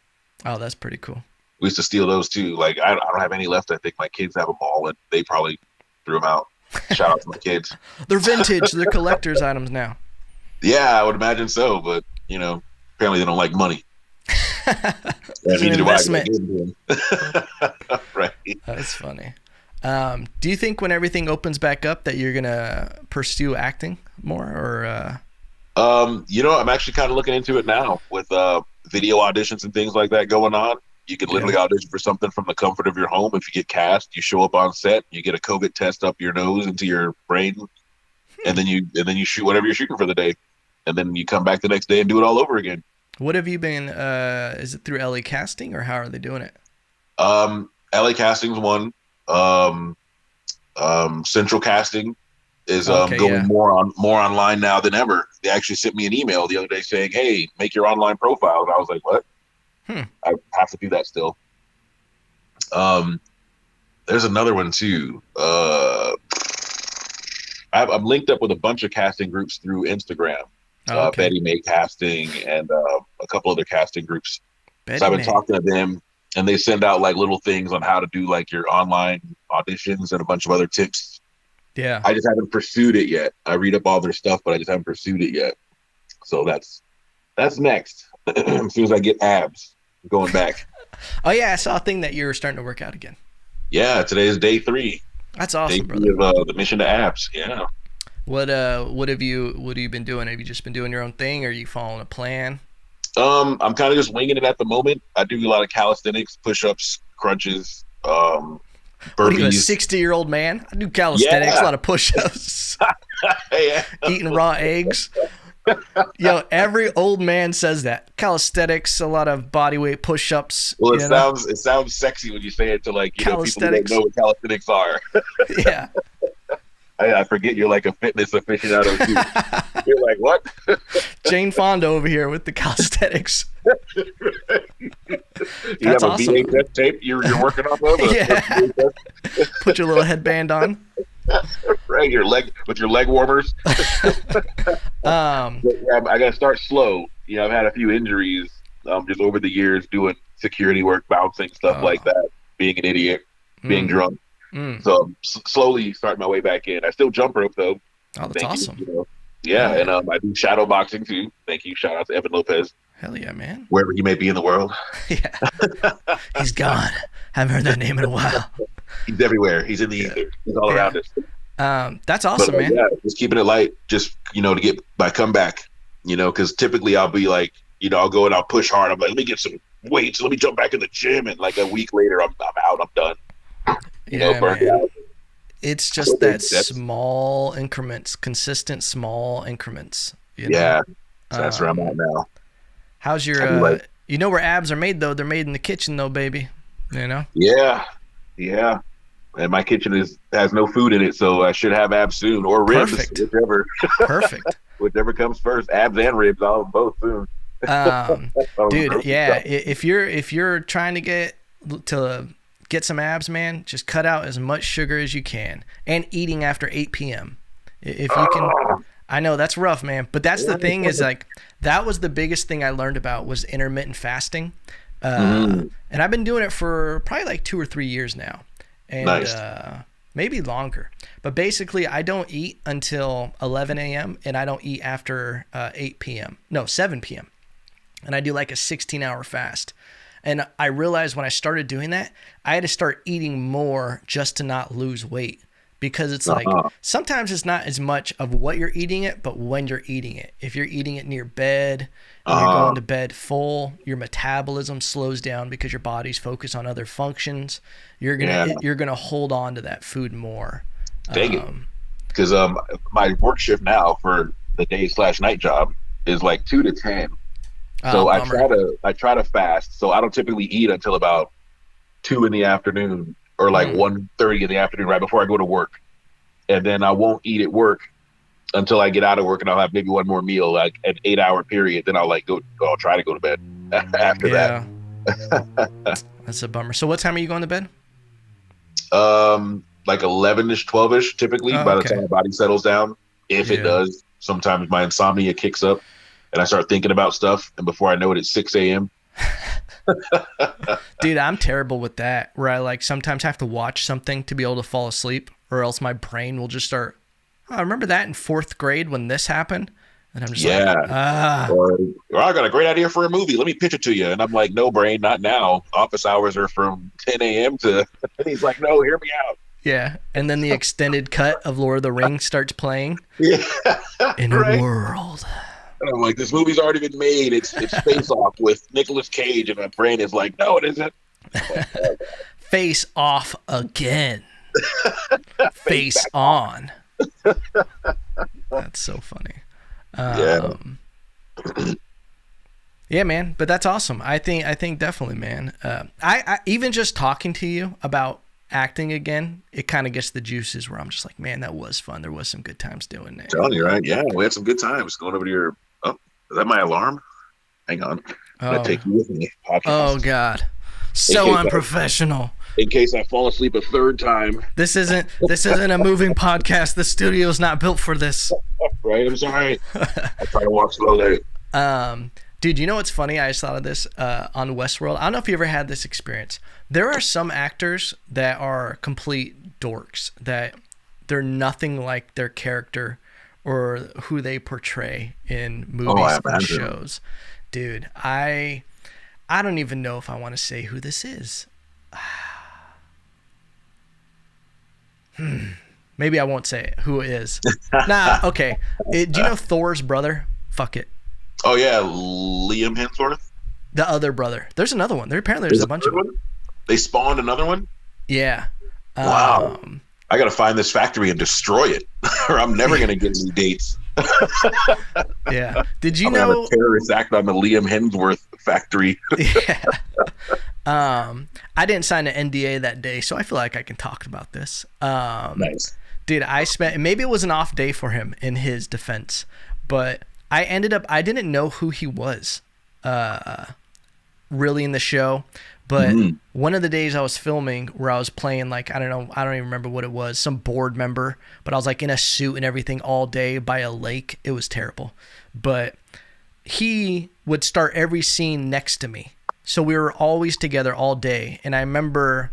Oh, that's pretty cool. We used to steal those too. Like I don't have any left. I think my kids have them all, and they probably threw them out. Shout out to my kids. They're vintage. They're collector's items now. Yeah, I would imagine so, but apparently they don't like money. It's an Neither do I, 'cause I investment. gave it to them. Right. That's funny. Do you think when everything opens back up that you're gonna pursue acting more, or I'm actually kind of looking into it now with video auditions and things like that going on. You can literally audition for something from the comfort of your home. If you get cast, you show up on set, you get a COVID test up your nose into your brain, and then you shoot whatever you're shooting for the day, and then you come back the next day and do it all over again. what have you been? Is it through LA Casting, or how are they doing it? LA Casting's one. Central Casting is Okay, going yeah. more online now than ever. They actually sent me an email the other day saying, "Hey, make your online profile." And I was like, "What?" I have to do that still. There's another one too. I'm linked up with a bunch of casting groups through Instagram. Oh, okay. Betty May Casting and a couple other casting groups. Betty So I've been May. talking to them, and they send out like little things on how to do like your online auditions and a bunch of other tips. Yeah. I just haven't pursued it yet. I read up all their stuff, but I just haven't pursued it yet. So that's next. As soon as I get abs, I'm going back. Oh yeah, I saw a thing that you're starting to work out again. Yeah, today is day 3. That's Day awesome, 3 brother. of the mission to abs. Yeah. What have you been doing? Have you just been doing your own thing, or are you following a plan? I'm kind of just winging it at the moment. I do a lot of calisthenics, push-ups, crunches, What are you, a burpees. 60-year-old man? I do calisthenics, Yeah. a lot of push-ups, Yeah. eating raw eggs. Yo, every old man says that. Calisthenics, a lot of body weight push-ups. Well, you know? it sounds sexy when you say it to like people who Calisthenics. don't know what calisthenics are. Yeah. I forget you're like a fitness aficionado too. You're like, what? Jane Fonda over here with the calisthenics. You That's have a awesome. VHS tape you're working off of? Yeah. Put your little headband on. Right, your leg with your leg warmers. But, yeah, I gotta start slow. I've had a few injuries just over the years doing security work, bouncing, stuff like that, being an idiot, being drunk. So I'm slowly starting my way back in. I still jump rope though. Oh, that's awesome. Yeah, and I do shadow boxing too. Thank you. Shout out to Evan Lopez, Hell yeah, man. wherever he may be in the world. Yeah. He's gone. Haven't heard that name in a while. He's everywhere. He's in the ether. He's all around us. That's awesome, man. Yeah, just keeping it light, just to get my comeback. Because typically I'll be like, I'll go and I'll push hard. I'm like, let me get some weights. Let me jump back in the gym, and like a week later, I'm out. I'm done. Burnt Man. out. It's just that small increments, consistent small increments. Yeah, so that's where I'm at now. How's your? Where abs are made though? They're made in the kitchen though, baby. Yeah. And my kitchen has no food in it, so I should have abs soon, or ribs, Perfect. whichever. Perfect. Whichever comes first, abs and ribs. I'll have both soon. Dude, yeah. If you're trying to get some abs, man, just cut out as much sugar as you can, and eating after 8 p.m. If you can. I know that's rough, man, but that's the thing is like that was the biggest thing I learned about was intermittent fasting, and I've been doing it for probably like 2 or 3 years now, and Nice. Maybe longer. But basically, I don't eat until 11 a.m. and I don't eat after 8 p.m. No, 7 p.m. and I do like a 16-hour fast. And I realized when I started doing that, I had to start eating more just to not lose weight. Because it's like, sometimes it's not as much of what you're eating it, but when you're eating it. If you're eating it near bed, and you're going to bed full, your metabolism slows down because your body's focused on other functions. You're gonna hold on to that food more. Dang it. Because my work shift now for the day/night job is like 2 to 10. So I try to fast. So I don't typically eat until about 2 in the afternoon or like 1:30 in the afternoon, right before I go to work. And then I won't eat at work until I get out of work, and I'll have maybe one more meal, like an 8-hour period. Then I'll try to go to bed after that. That's a bummer. So what time are you going to bed? Like 11ish, 12ish, typically, by the time my body settles down. If it does, sometimes my insomnia kicks up and I start thinking about stuff. And before I know it, it's 6 a.m. Dude, I'm terrible with that, where I like sometimes have to watch something to be able to fall asleep, or else my brain will just start, I remember that in 4th grade when this happened. And I'm just or I got a great idea for a movie. Let me pitch it to you. And I'm like, no, brain, not now. Office hours are from 10 a.m. to, and he's like, no, hear me out. Yeah. And then the extended cut of Lord of the Rings starts playing. Yeah. In a world. And I'm like, this movie's already been made. It's Face Off with Nicolas Cage. And my brain is like, no, it isn't. Face Off again. Face on. That's so funny. Yeah, man. But that's awesome. I think definitely, man. I even just talking to you about acting again, it kind of gets the juices where I'm just like, man, that was fun. There was some good times doing it. Telling you, right? Yeah, we had some good times going over to your. Oh, is that my alarm? Hang on. I'm gonna take you with me. Podcast. Oh God, so unprofessional. In case I fall asleep a 3rd time. This isn't a moving podcast. The studio's not built for this. Right, I'm sorry. I try to walk slowly. Dude, you know what's funny? I just thought of this on Westworld. I don't know if you ever had this experience. There are some actors that are complete dorks, that they're nothing like their character or who they portray in movies and shows. Dude, I don't even know if I want to say who this is. Maybe I won't say who it is. Nah, okay. Do you know Thor's brother? Fuck it. Oh yeah, Liam Hemsworth. The other brother. There's another one. There's a bunch of them. They spawned another one? Yeah. Wow. I gotta find this factory and destroy it, or I'm never gonna get any dates. Yeah. Did you I'm know have a terrorist act on the Liam Hemsworth factory? Yeah. I didn't sign an NDA that day, so I feel like I can talk about this. Nice. Dude, maybe it was an off day for him in his defense, but I didn't know who he was really in the show. But one of the days I was filming where I was playing, like, I don't even remember what it was, some board member, but I was like in a suit and everything all day by a lake. It was terrible. But he would start every scene next to me. So we were always together all day. And I remember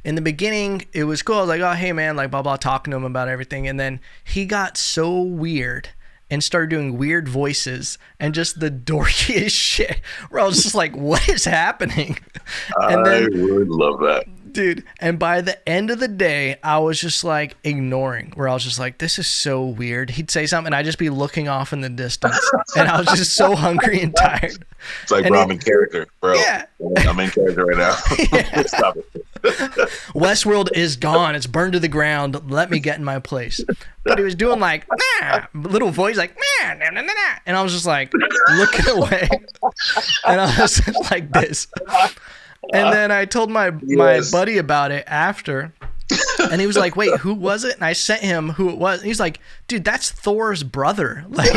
in the beginning, it was cool. I was like, oh, hey, man, like, blah, blah, talking to him about everything. And then he got so weird and started doing weird voices and just the dorkiest shit where I was just like, what is happening? And then, I would love that. Dude, and by the end of the day, I was just like ignoring, where I was just like, this is so weird. He'd say something and I'd just be looking off in the distance. And I was just so hungry and tired. It's like, bro, I'm in character, bro. Yeah. I'm in character right now. Yeah. Stop it. Westworld is gone. It's burned to the ground. Let me get in my place. But he was doing like, nah, little voice, like, nah, nah, nah, nah, nah. And I was just like looking away. And I was just like this. And then I told my buddy about it after. And he was like, wait, who was it? And I sent him who it was. And he's like, dude, that's Thor's brother. Like,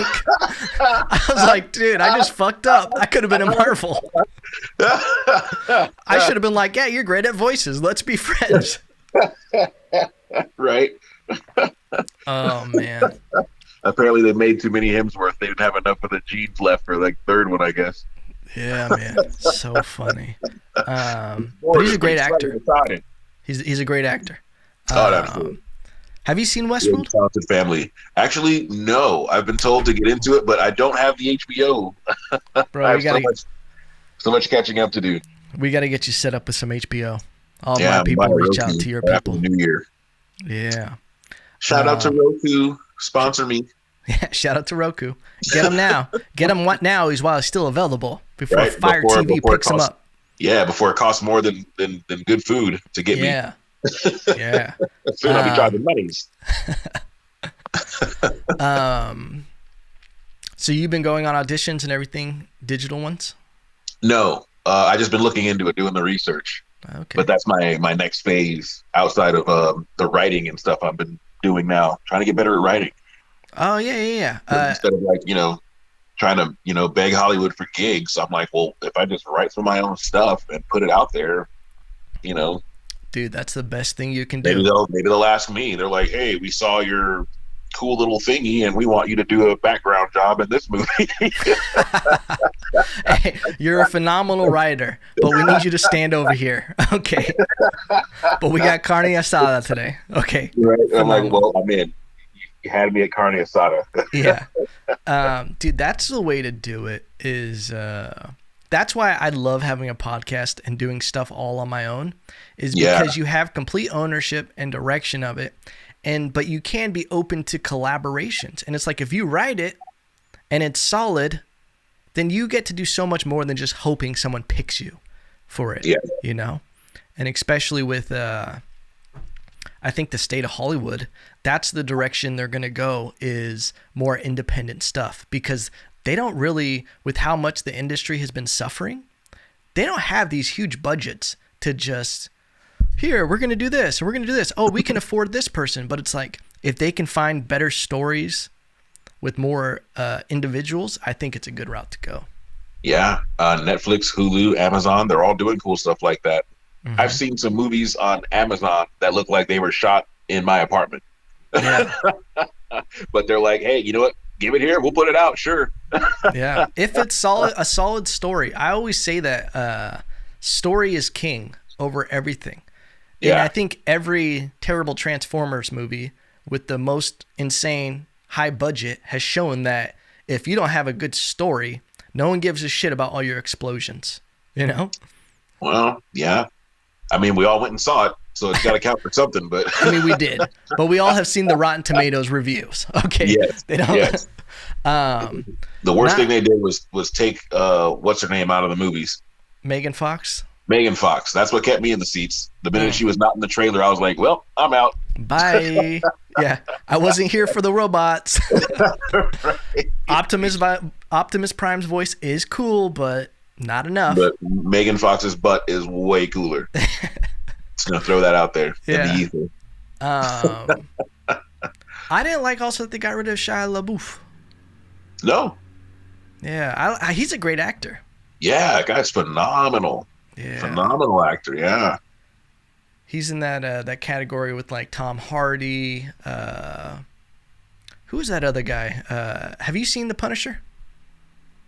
I was like, dude, I just fucked up. I could have been a Marvel. I should have been like, yeah, you're great at voices. Let's be friends. Right. Oh, man. Apparently they made too many Hemsworth. They didn't have enough of the genes left for like 3rd one, I guess. Yeah, man. So funny. But he's a great actor. He's a great actor. Oh, absolutely. Have you seen Really Westworld? talented family. Actually, no. I've been told to get into it, but I don't have the HBO. Bro, I have so much catching up to do. we gotta get you set up with some HBO. All of Yeah, my I'm buying people a reach out Roku to your right after the people. new year. Yeah. Shout out to Roku. Sponsor me. Yeah, shout out to Roku. Get him now. Get him what now? He's while he's still available before Right Fire before TV before it picks him costs. up. Yeah, before it costs more than good food to get me. Yeah. Yeah. Soon I'll be driving monies. So you've been going on auditions and everything, digital ones? No, I just been looking into it, doing the research. Okay. But that's my next phase outside of the writing and stuff I've been doing now. Trying to get better at writing. Oh yeah. Instead of like trying to beg Hollywood for gigs, I'm like, well, if I just write some of my own stuff and put it out there, dude, that's the best thing you can maybe do. they'll ask me. They're like, hey, we saw your cool little thingy and we want you to do a background job in this movie. Hey, you're a phenomenal writer, but we need you to stand over here. Okay. But we got carne asada today. Okay. Right? I'm like, Phenomenal. well, I'm in. You had me at carne asada. Yeah. Dude, that's the way to do it is that's why I love having a podcast and doing stuff all on my own is because you have complete ownership and direction of it. But you can be open to collaborations. And it's like if you write it and it's solid, then you get to do so much more than just hoping someone picks you for it. Yeah. And especially with I think the state of Hollywood, that's the direction they're going to go is more independent stuff because they don't really, with how much the industry has been suffering, they don't have these huge budgets to just, here, we're going to do this, and we're going to do this. Oh, we can afford this person. But it's like, if they can find better stories with more individuals, I think it's a good route to go. Yeah. Netflix, Hulu, Amazon, they're all doing cool stuff like that. Mm-hmm. I've seen some movies on Amazon that look like they were shot in my apartment. Yeah. But they're like, hey, you know what? Give it here. We'll put it out. Sure. Yeah. If it's a solid story. I always say that story is king over everything. And I think every terrible Transformers movie with the most insane high budget has shown that if you don't have a good story, no one gives a shit about all your explosions, Well, yeah. I mean, we all went and saw it, so it's got to count for something. But I mean, we did. But we all have seen the Rotten Tomatoes reviews. Okay. Yes. They don't. Yes. The worst thing they did was take what's her name out of the movies. Megan Fox. Megan Fox. That's what kept me in the seats. The minute she was not in the trailer, I was like, well, I'm out. Bye. Yeah. I wasn't here for the robots. Right. Optimus Prime's voice is cool, but not enough. But Megan Fox's butt is way cooler. Just going to throw that out there in the ether. I didn't like also that they got rid of Shia LaBeouf. No. Yeah. He's a great actor. Yeah, that guy's phenomenal. Yeah. Phenomenal actor, yeah. He's in that category with like Tom Hardy. Who's that other guy? Have you seen The Punisher?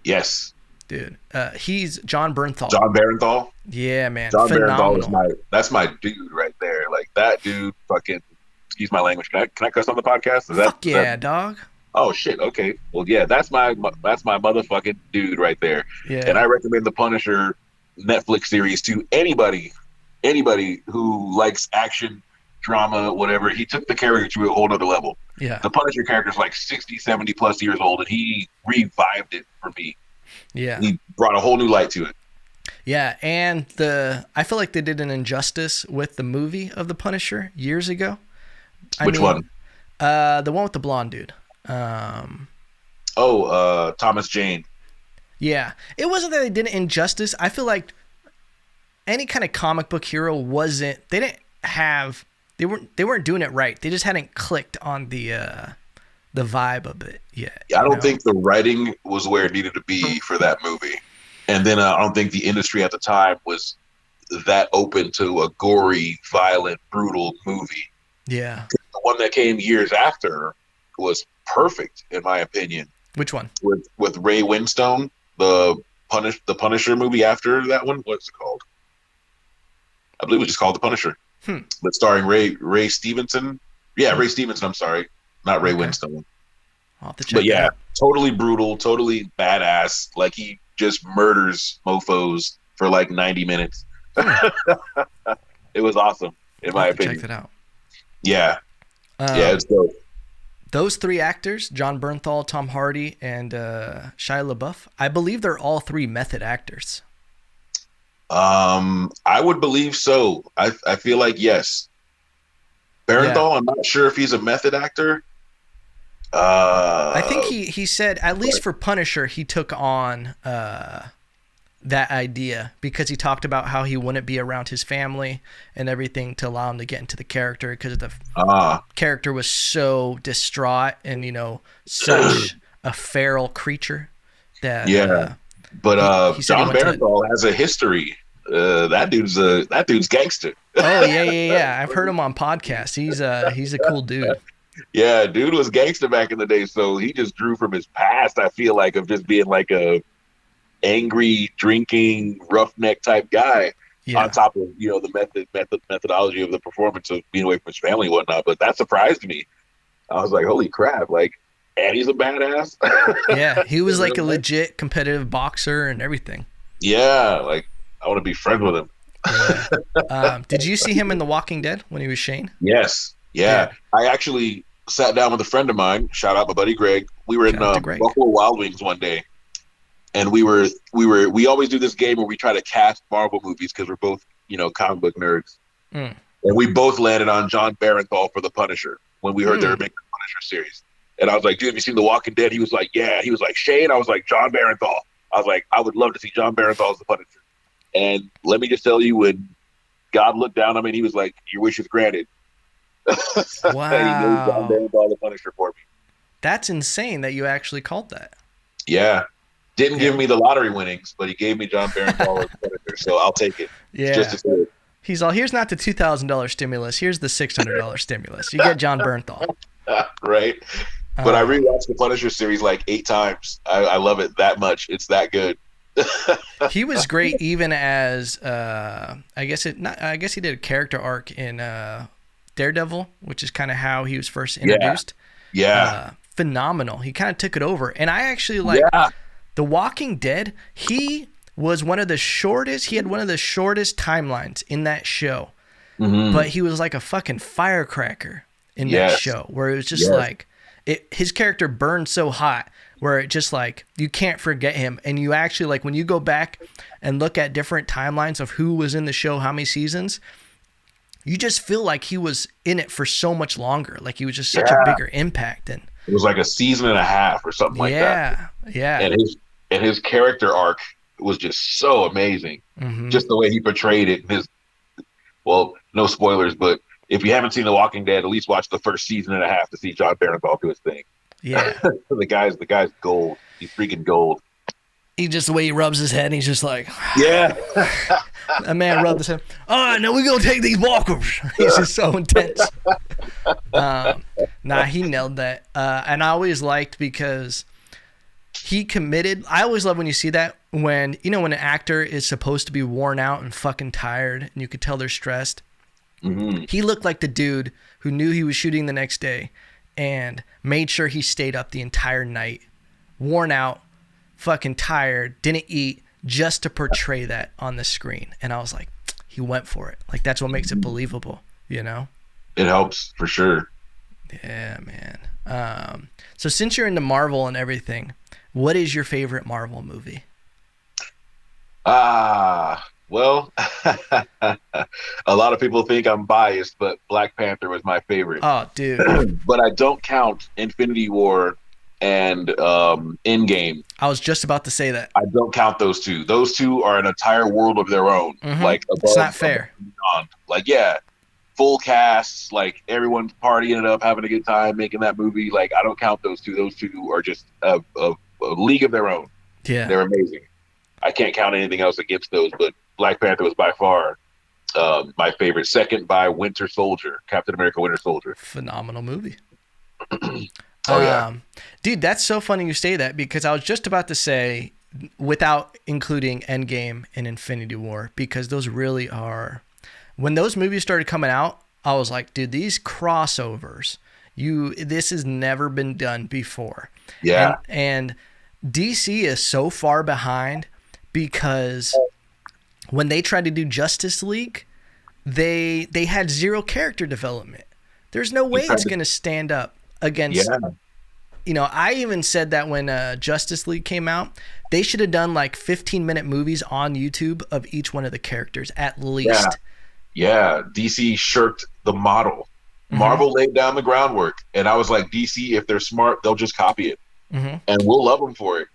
Yes. Dude, he's John Bernthal. John Barenthal? Yeah, man. John Barenthal that's my dude right there. Like that dude fucking, excuse my language. Can I cuss on the podcast? Fuck yeah, dog. Oh shit, okay. Well, yeah, that's my motherfucking dude right there. Yeah. And I recommend the Punisher Netflix series to anybody who likes action, drama, whatever. He took the character to a whole nother level. Yeah. The Punisher character is like 60, 70 plus years old, and he revived it for me. Yeah. He brought a whole new light to it. Yeah, and I feel like they did an injustice with the movie of the Punisher years ago. Which one? The one with the blonde dude. Thomas Jane. Yeah. It wasn't that they did an injustice. I feel like any kind of comic book hero they weren't doing it right. They just hadn't clicked on the vibe of it yet. Yeah, I don't think the writing was where it needed to be for that movie. And then I don't think the industry at the time was that open to a gory, violent, brutal movie. Yeah. The one that came years after was perfect, in my opinion. Which one? With Ray Winstone, the Punisher movie after that one. What's it called? I believe it was just called The Punisher. But starring Ray Stevenson. Yeah, Ray Stevenson. I'm sorry, not Ray Okay. Winstone. I'll have to check But that yeah, out. totally brutal, totally badass. Like he just murders mofo's for like 90 minutes. It was awesome, in I'll my have to check opinion. that out. Yeah, yeah, Um, it's dope. those three actors, John Bernthal, Tom Hardy, and Shia LaBeouf, I believe they're all three method actors. I would believe so. I feel like yes. Yeah. Barenthal, I'm not sure if he's a method actor. I think Uh, he said, at least but, for Punisher, he took on that idea because he talked about how he wouldn't be around his family and everything to allow him to get into the character because the character was so distraught and, such a feral creature that yeah, but he said he John went to. Barenthal has a history. That dude's gangster. Oh, yeah. I've heard him on podcasts. He's a cool dude. Yeah, dude was gangster back in the day, so he just drew from his past. I feel like of just being like a angry, drinking, roughneck type guy. On Yeah. top of the methodology of the performance of being away from his family and whatnot, but that surprised me. I was like, holy crap! Like, and he's a badass. Yeah, he was like a legit competitive boxer and everything. Yeah, like I want to be friends with him. Yeah. Did you see him in The Walking Dead when he was Shane? Yes, yeah. I actually sat down with a friend of mine. Shout out my buddy Greg. We were in Shout out to Greg. Buffalo Wild Wings one day, and we always do this game where we try to cast Marvel movies because we're both comic book nerds, and we both landed on John Barenthal for the Punisher when we heard they were making the Punisher series. And I was like, dude, have you seen The Walking Dead? He was like, yeah. He was like, Shane. I was like, John Barenthal. I was like, I would love to see John Barenthal as the Punisher. And let me just tell you, when God looked down on me, he was like, your wish is granted. Wow. And he made John Barenthal the Punisher for me. That's insane that you actually called that. Yeah. Didn't give me the lottery winnings, but he gave me John Barenthal as the Punisher, so I'll take it. Yeah. Just as good. He's all, here's not the $2,000 stimulus. Here's the $600 stimulus. You get John Bernthal. Right. But I rewatched the Punisher series like 8 times. I love it that much. It's that good. He was great even as I guess he did a character arc in Daredevil, which is kind of how he was first introduced. Yeah. Phenomenal. He kind of took it over. And I actually The Walking Dead, he was one of the shortest timelines in that show. Mm-hmm. But he was like a fucking firecracker in that show, where it was just like his character burned so hot where it just like you can't forget him. And you actually, like, when you go back and look at different timelines of who was in the show, how many seasons, you just feel like he was in it for so much longer. Like he was just such a bigger impact. And it was like a season and a half or something like that. Yeah. And his character arc was just so amazing. Mm-hmm. Just the way he portrayed it. Well, no spoilers, but if you haven't seen The Walking Dead, at least watch the first season and a half to see John Barenthal do his thing. Yeah. the guy's gold. He's freaking gold. He just, the way he rubs his head, and he's just like, yeah. A man rubbed his head. All right, now we're going to take these walkers. He's just so intense. He nailed that. And I always liked because he committed. I always love when you see that when an actor is supposed to be worn out and fucking tired and you could tell they're stressed. Mm-hmm. He looked like the dude who knew he was shooting the next day and made sure he stayed up the entire night, worn out, fucking tired, didn't eat, just to portray that on the screen. And I was like, he went for it. Like, that's what makes it believable, It helps for sure. Yeah, man. So since you're into Marvel and everything, what is your favorite Marvel movie? Well, a lot of people think I'm biased, but Black Panther was my favorite. Oh, dude. But I don't count Infinity War and Endgame. I was just about to say that. I don't count those two. Those two are an entire world of their own. Mm-hmm. Like, above, it's not fair. Beyond. Like, yeah, full casts, like everyone's partying it up, having a good time, making that movie. Like, I don't count those two. Those two are just a league of their own. Yeah, they're amazing. I can't count anything else against those, but Black Panther was by far my favorite. Second by Winter Soldier, Captain America: Winter Soldier. Phenomenal movie. Oh yeah, dude, that's so funny you say that because I was just about to say without including Endgame and Infinity War because those really are. When those movies started coming out, I was like, dude, these crossovers, this has never been done before. Yeah. And DC is so far behind because when they tried to do Justice League, they had zero character development. There's no way it's going to stand up against. Yeah. You know, I even said that when Justice League came out, they should have done like 15-minute movies on YouTube of each one of the characters at least. Yeah. DC shirked the model. Marvel laid down the groundwork, and I was like, DC, if they're smart, they'll just copy it, and we'll love them for it.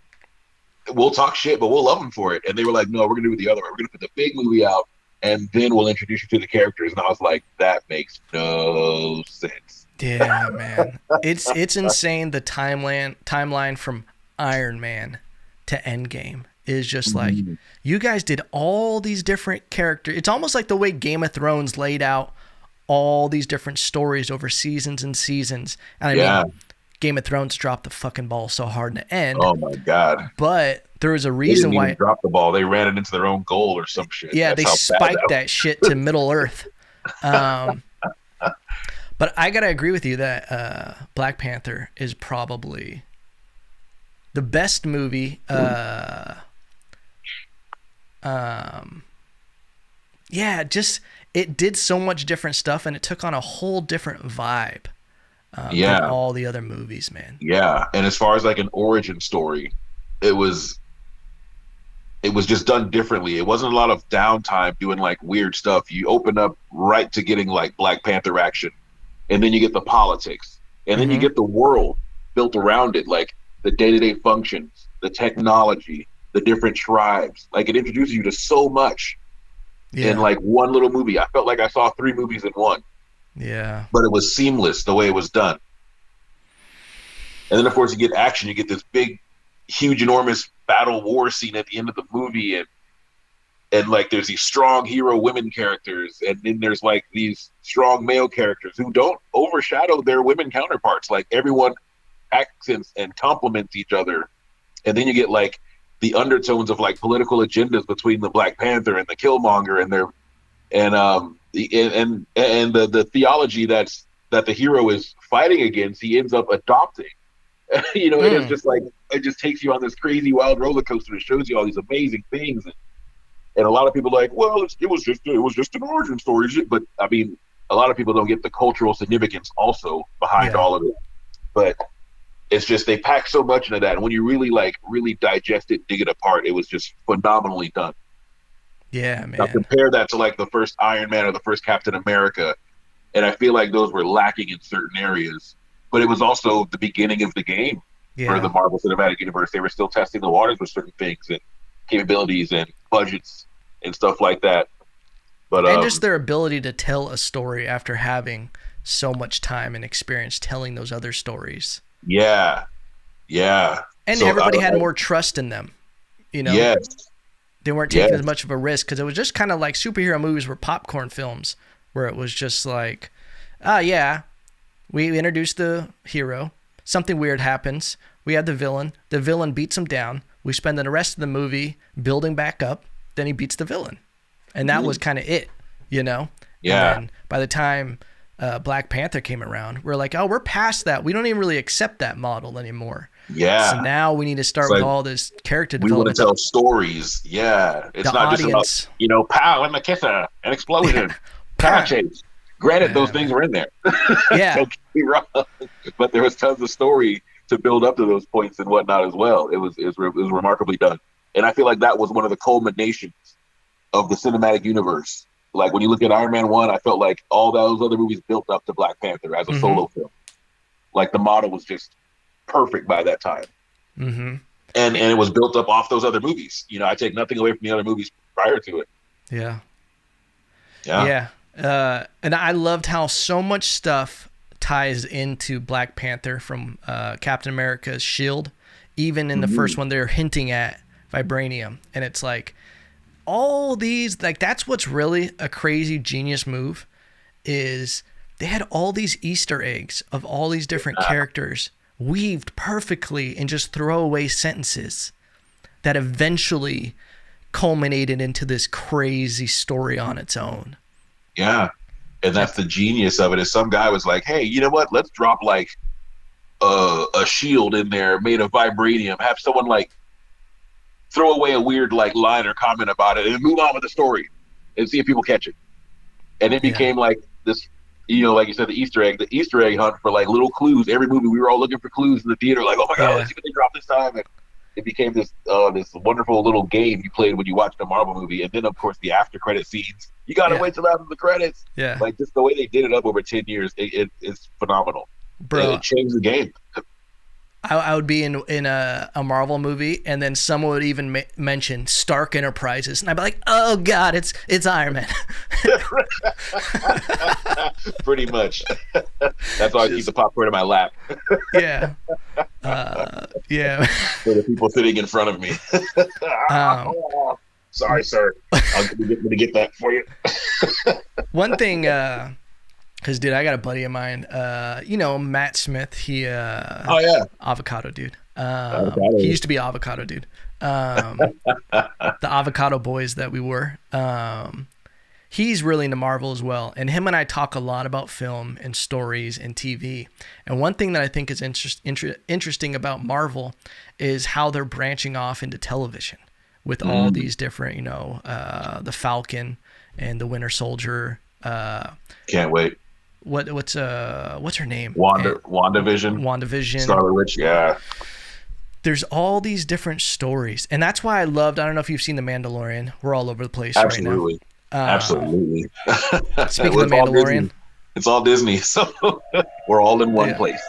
We'll talk shit, but we'll love them for it. And they were like, no, we're going to do it the other way. We're going to put the big movie out, and then we'll introduce you to the characters. And I was like, that makes no sense. Yeah, man. It's insane. The timeline from Iron Man to Endgame is just like, you guys did all these different characters. It's almost like the way Game of Thrones laid out all these different stories over seasons and seasons. And I mean, Game of Thrones dropped the fucking ball so hard in the end. Oh my God. But there was a reason why. They dropped the ball. They ran it into their own goal or some shit. Yeah, they spiked that shit to Middle Earth. But I got to agree with you that Black Panther is probably the best movie. It did so much different stuff, and it took on a whole different vibe than all the other movies, man. Yeah, and as far as like an origin story, it was just done differently. It wasn't a lot of downtime doing like weird stuff. You open up right to getting like Black Panther action, and then you get the politics, and then you get the world built around it, like the day-to-day functions, the technology, the different tribes. Like it introduces you to so much. In like one little movie. I felt like I saw 3 movies in one. Yeah. But it was seamless the way it was done. And then of course you get action, you get this big, huge, enormous battle war scene at the end of the movie, and like there's these strong hero women characters, and then there's like these strong male characters who don't overshadow their women counterparts. Like everyone accents and complements each other. And then you get like the undertones of like political agendas between the Black Panther and the Killmonger and the theology that the hero is fighting against, he ends up adopting. You know, it is just like, it just takes you on this crazy wild roller coaster. It shows you all these amazing things, and a lot of people are like, well, it was just an origin story. But I mean, a lot of people don't get the cultural significance also behind all of it. But it's just they pack so much into that, and when you really digest it, dig it apart, it was just phenomenally done. Yeah, man. Now compare that to like the first Iron Man or the first Captain America, and I feel like those were lacking in certain areas. But it was also the beginning of the game for the Marvel Cinematic Universe. They were still testing the waters with certain things and capabilities and budgets and stuff like that. But and just their ability to tell a story after having so much time and experience telling those other stories. Yeah. And so, everybody had more trust in them, you know? Yes. They weren't taking as much of a risk, because it was just kind of like superhero movies were popcorn films, where it was just like, we introduced the hero, something weird happens, we have the villain beats him down, we spend the rest of the movie building back up, then he beats the villain. And that was kind of it, you know? Yeah. And then by the time Black Panther came around, we're like, we're past that. We don't even really accept that model anymore. Yeah. So now we need to start with all this character development. We want to tell stories. Yeah. It's not just about, pow and the kisser and explosion. Power chase. Granted, those things were in there. Yeah. Don't get me wrong. But there was tons of story to build up to those points and whatnot as well. It was remarkably done. And I feel like that was one of the culminations of the cinematic universe. Like when you look at Iron Man 1, I felt like all those other movies built up to Black Panther as a solo film. Like the model was just perfect by that time. And it was built up off those other movies. You know, I take nothing away from the other movies prior to it. Yeah. And I loved how so much stuff ties into Black Panther, from Captain America's shield. Even in the first one, they're hinting at vibranium. And it's like, all these, like, that's what's really a crazy genius move, is they had all these Easter eggs of all these different characters weaved perfectly in just throwaway sentences that eventually culminated into this crazy story on its own. Yeah. And that's the genius of it. Is some guy was like, hey, you know what? Let's drop like a shield in there made of vibranium. Have someone like throw away a weird like line or comment about it and move on with the story and see if people catch it. And it became like this, like you said, the Easter egg hunt for like little clues. Every movie we were all looking for clues in the theater, like, oh my God, let's see what they drop this time. And it became this wonderful little game you played when you watched a Marvel movie. And then of course the after credit scenes. You gotta wait till after the credits. Yeah. Like just the way they did it up over 10 years, it's phenomenal. Bro, it changed the game. I would be in a Marvel movie, and then someone would even mention Stark Enterprises, and I'd be like, "Oh God, it's Iron Man." Pretty much. That's why I keep the popcorn in my lap. Yeah. For the people sitting in front of me. Sorry, sir. I'm gonna get that for you. One thing. Because, dude, I got a buddy of mine, Matt Smith, avocado dude. He used to be avocado dude. The avocado boys that we were. He's really into Marvel as well. And him and I talk a lot about film and stories and TV. And one thing that I think is interesting about Marvel is how they're branching off into television with all these different, the Falcon and the Winter Soldier. Can't wait. What's her name? WandaVision. WandaVision. Scarlet Witch, yeah. There's all these different stories, and that's why I loved. I don't know if you've seen The Mandalorian. We're all over the place right now. Absolutely. Speaking of The Mandalorian, it's all Disney, so we're all in one place.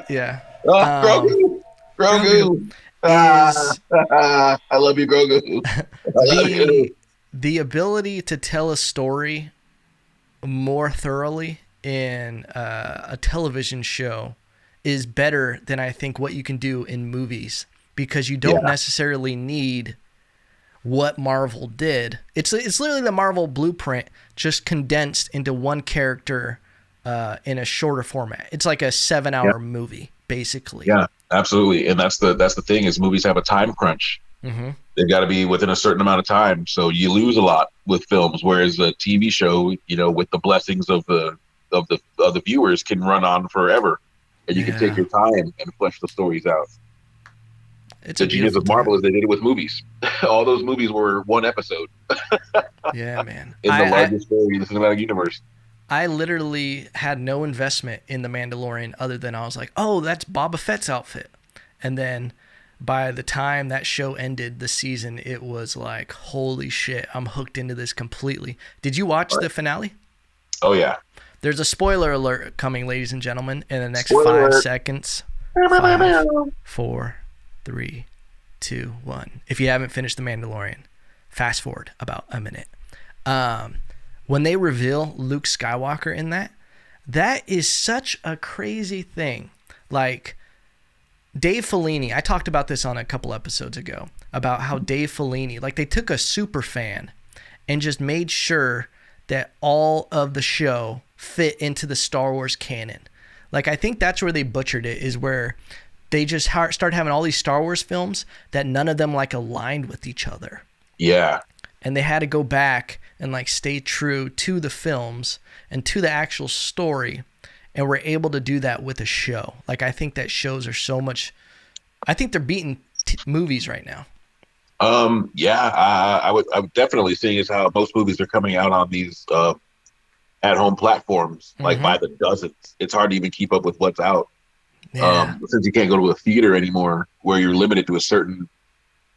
Yeah. Grogu. I love you, Grogu. The ability to tell a story more thoroughly in a television show is better than I think what you can do in movies, because you don't necessarily need what Marvel did. It's literally the Marvel blueprint just condensed into one character in a shorter format. It's like a 7-hour movie basically. Yeah, absolutely. And that's the thing is movies have a time crunch. Mm-hmm. They've got to be within a certain amount of time, so you lose a lot with films. Whereas a TV show, with the blessings of the viewers, can run on forever, and you can take your time and flesh the stories out. The genius of Marvel is they did it with movies. All those movies were one episode. Yeah, man. In the largest story in the cinematic universe. I literally had no investment in The Mandalorian other than I was like, oh, that's Boba Fett's outfit, and then by the time that show ended, the season, it was like, holy shit, I'm hooked into this completely. Did you watch the finale? Oh, yeah. There's a spoiler alert coming, ladies and gentlemen, in the next 5 seconds. 5, 4, 3, 2, 1. If you haven't finished The Mandalorian, fast forward about a minute. When they reveal Luke Skywalker in that is such a crazy thing. Like, Dave Filoni, I talked about this on a couple episodes ago, about how Dave Filoni, like, they took a super fan and just made sure that all of the show fit into the Star Wars canon. Like, I think that's where they butchered it, is where they just started having all these Star Wars films that none of them, like, aligned with each other. Yeah. And they had to go back and, like, stay true to the films and to the actual story. And we're able to do that with a show. Like, I think that shows are so much. I think they're beating movies right now. I would definitely see is how most movies are coming out on these at-home platforms, like by the dozens. It's hard to even keep up with what's out. Yeah. Since you can't go to a theater anymore, where you're limited to a certain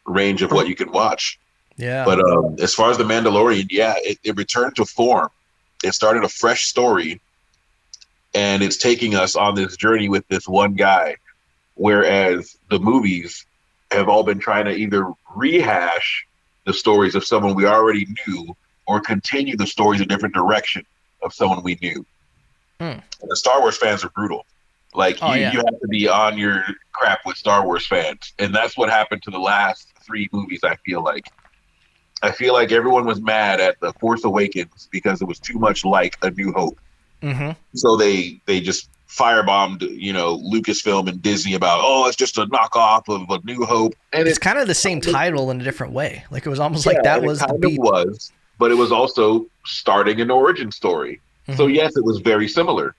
range of what you can watch. Yeah. But as far as The Mandalorian, it returned to form. It started a fresh story. And it's taking us on this journey with this one guy, whereas the movies have all been trying to either rehash the stories of someone we already knew or continue the stories a different direction of someone we knew. And the Star Wars fans are brutal. Like, you have to be on your crap with Star Wars fans. And that's what happened to the last 3 movies, I feel like. I feel like everyone was mad at The Force Awakens because it was too much like A New Hope. Mm-hmm. So they just firebombed, Lucasfilm and Disney about, it's just a knockoff of A New Hope. And it's kind of the same title in a different way. Like, it was almost like that was the beat. Was, but it was also starting an origin story. So yes, it was very similar.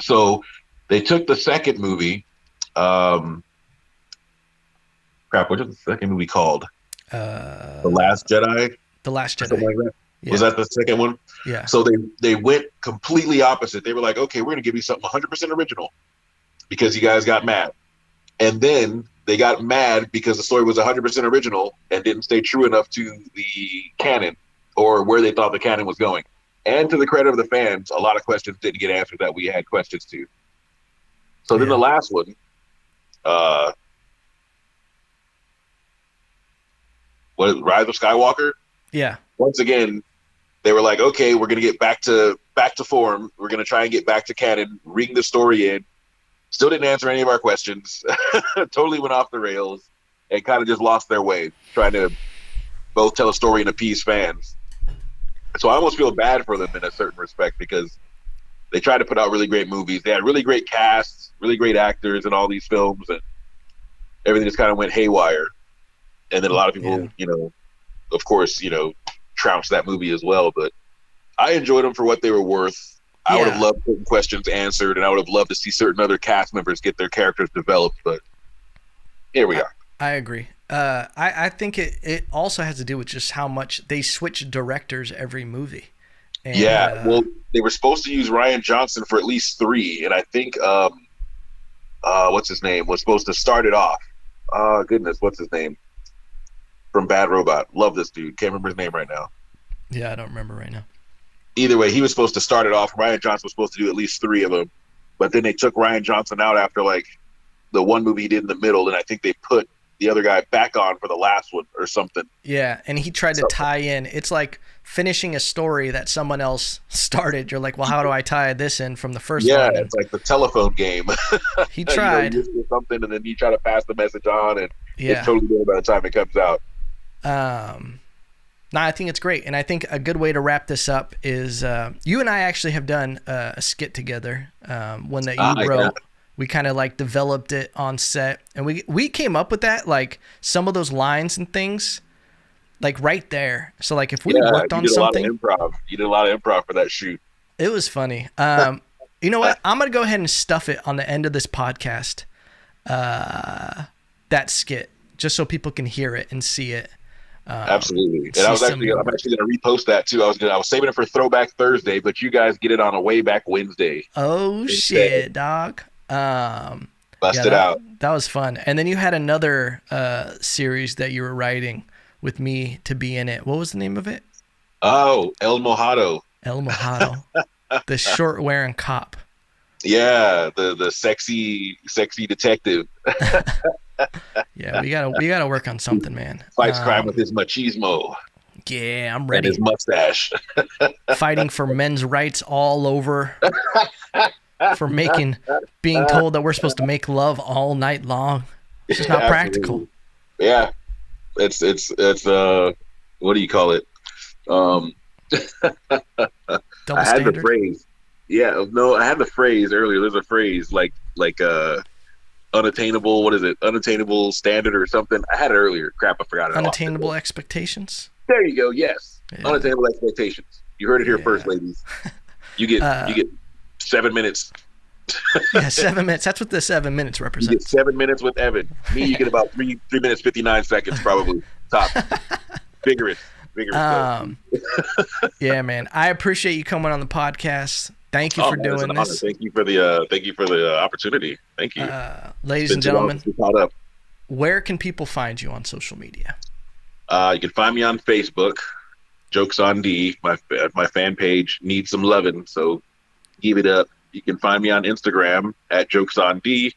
So they took the second movie. Crap, what is the second movie called? The Last Jedi. The Last Or something Jedi. like that. Yeah. Was that the second one? Yeah. So they went completely opposite. They were like, okay, we're going to give you something 100% original because you guys got mad. And then they got mad because the story was 100% original and didn't stay true enough to the canon or where they thought the canon was going. And to the credit of the fans, a lot of questions didn't get answered that we had questions to. So then the last one, Rise of Skywalker? Yeah. Once again, they were like, okay, we're going to get back to form. We're going to try and get back to canon, ring the story in. Still didn't answer any of our questions. Totally went off the rails and kind of just lost their way, trying to both tell a story and appease fans. So I almost feel bad for them in a certain respect because they tried to put out really great movies. They had really great casts, really great actors in all these films, and everything just kind of went haywire. And then a lot of people, of course, trounced that movie as well. But I enjoyed them for what they were worth. I would have loved certain questions answered, and I would have loved to see certain other cast members get their characters developed. But here we are. I agree. I think it also has to do with just how much they switch directors every movie. And, well, they were supposed to use Rian Johnson for at least 3, and I think what's his name was supposed to start it off. Goodness, what's his name? From Bad Robot. Love this dude. Can't remember his name right now. Yeah, I don't remember right now. Either way, he was supposed to start it off. Rian Johnson was supposed to do at least 3 of them, but then they took Rian Johnson out after like the one movie he did in the middle, and I think they put the other guy back on for the last one or something. Yeah, and he tried to tie in. It's like finishing a story that someone else started. You're like, well, how do I tie this in from the first one? Yeah, it's like the telephone game. He tried. You something, and then you try to pass the message on, and yeah. It's totally good by the time it comes out. No, I think it's great. And I think a good way to wrap this up is you and I actually have done a skit together, one that you wrote. Yeah. We kind of like developed it on set, and we came up with that, like some of those lines and things, like right there. So like if we worked on something, you did a lot of improv for that shoot. It was funny. You know what? I'm gonna go ahead and stuff it on the end of this podcast. That skit, just so people can hear it and see it. Absolutely. And I'm actually going to repost that too. I was saving it for Throwback Thursday, but you guys get it on a way back Wednesday. Oh shit, dog. Bust it out. That was fun. And then you had another series that you were writing with me to be in it. What was the name of it? Oh, El Mojado. El Mojado. The short wearing cop. Yeah, the sexy detective. Yeah, we gotta work on something, man. Fights crime with his machismo. Yeah, I'm ready. And his mustache. Fighting for men's rights all over. For being told that we're supposed to make love all night long. It's just not practical. Yeah, it's what do you call it? Double standard? The phrase. Yeah, no, I had the phrase earlier. There's a phrase like unattainable. What is it? Unattainable standard or something. I had it earlier. Crap, I forgot it. Unattainable expectations. There you go. Yes, unattainable expectations. You heard it here first, ladies. You get 7 minutes. Yeah, 7 minutes. That's what the 7 minutes represents. You get 7 minutes with Evan. Me, you get about 3 minutes 59 seconds probably. Top. Vigorous. Yeah, man. I appreciate you coming on the podcast. Thank you for doing this. Thank you for the opportunity. Thank you. Ladies and gentlemen, where can people find you on social media? You can find me on Facebook, Jokes on D. My fan page needs some loving, so give it up. You can find me on Instagram at Jokes on D,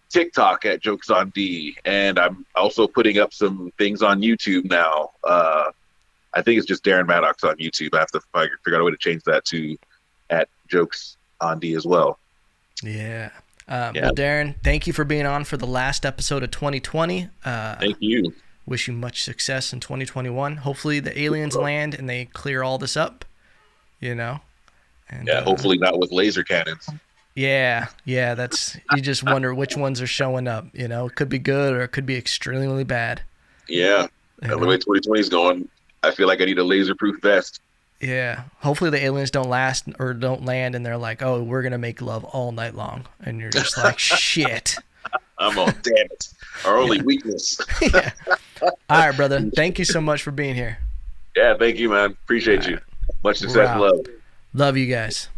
TikTok at Jokes on D, and I'm also putting up some things on YouTube now. I think it's just Darin Maddox on YouTube. I have to figure out a way to change that to at Jokes on D as well. Yeah. Well, Darin, thank you for being on for the last episode of 2020. Thank you. Wish you much success in 2021. Hopefully the aliens land and they clear all this up, And, hopefully not with laser cannons. Yeah, that's, you just wonder which ones are showing up, It could be good or it could be extremely bad. Yeah. The way 2020 is going, I feel like I need a laser-proof vest. Yeah. Hopefully the aliens don't land and they're like, oh, we're going to make love all night long. And you're just like, shit. I'm on, damn it. Our only Yeah. weakness. Yeah. All right, brother. Thank you so much for being here. Yeah, thank you, man. Appreciate you. Much success and love. Love you guys.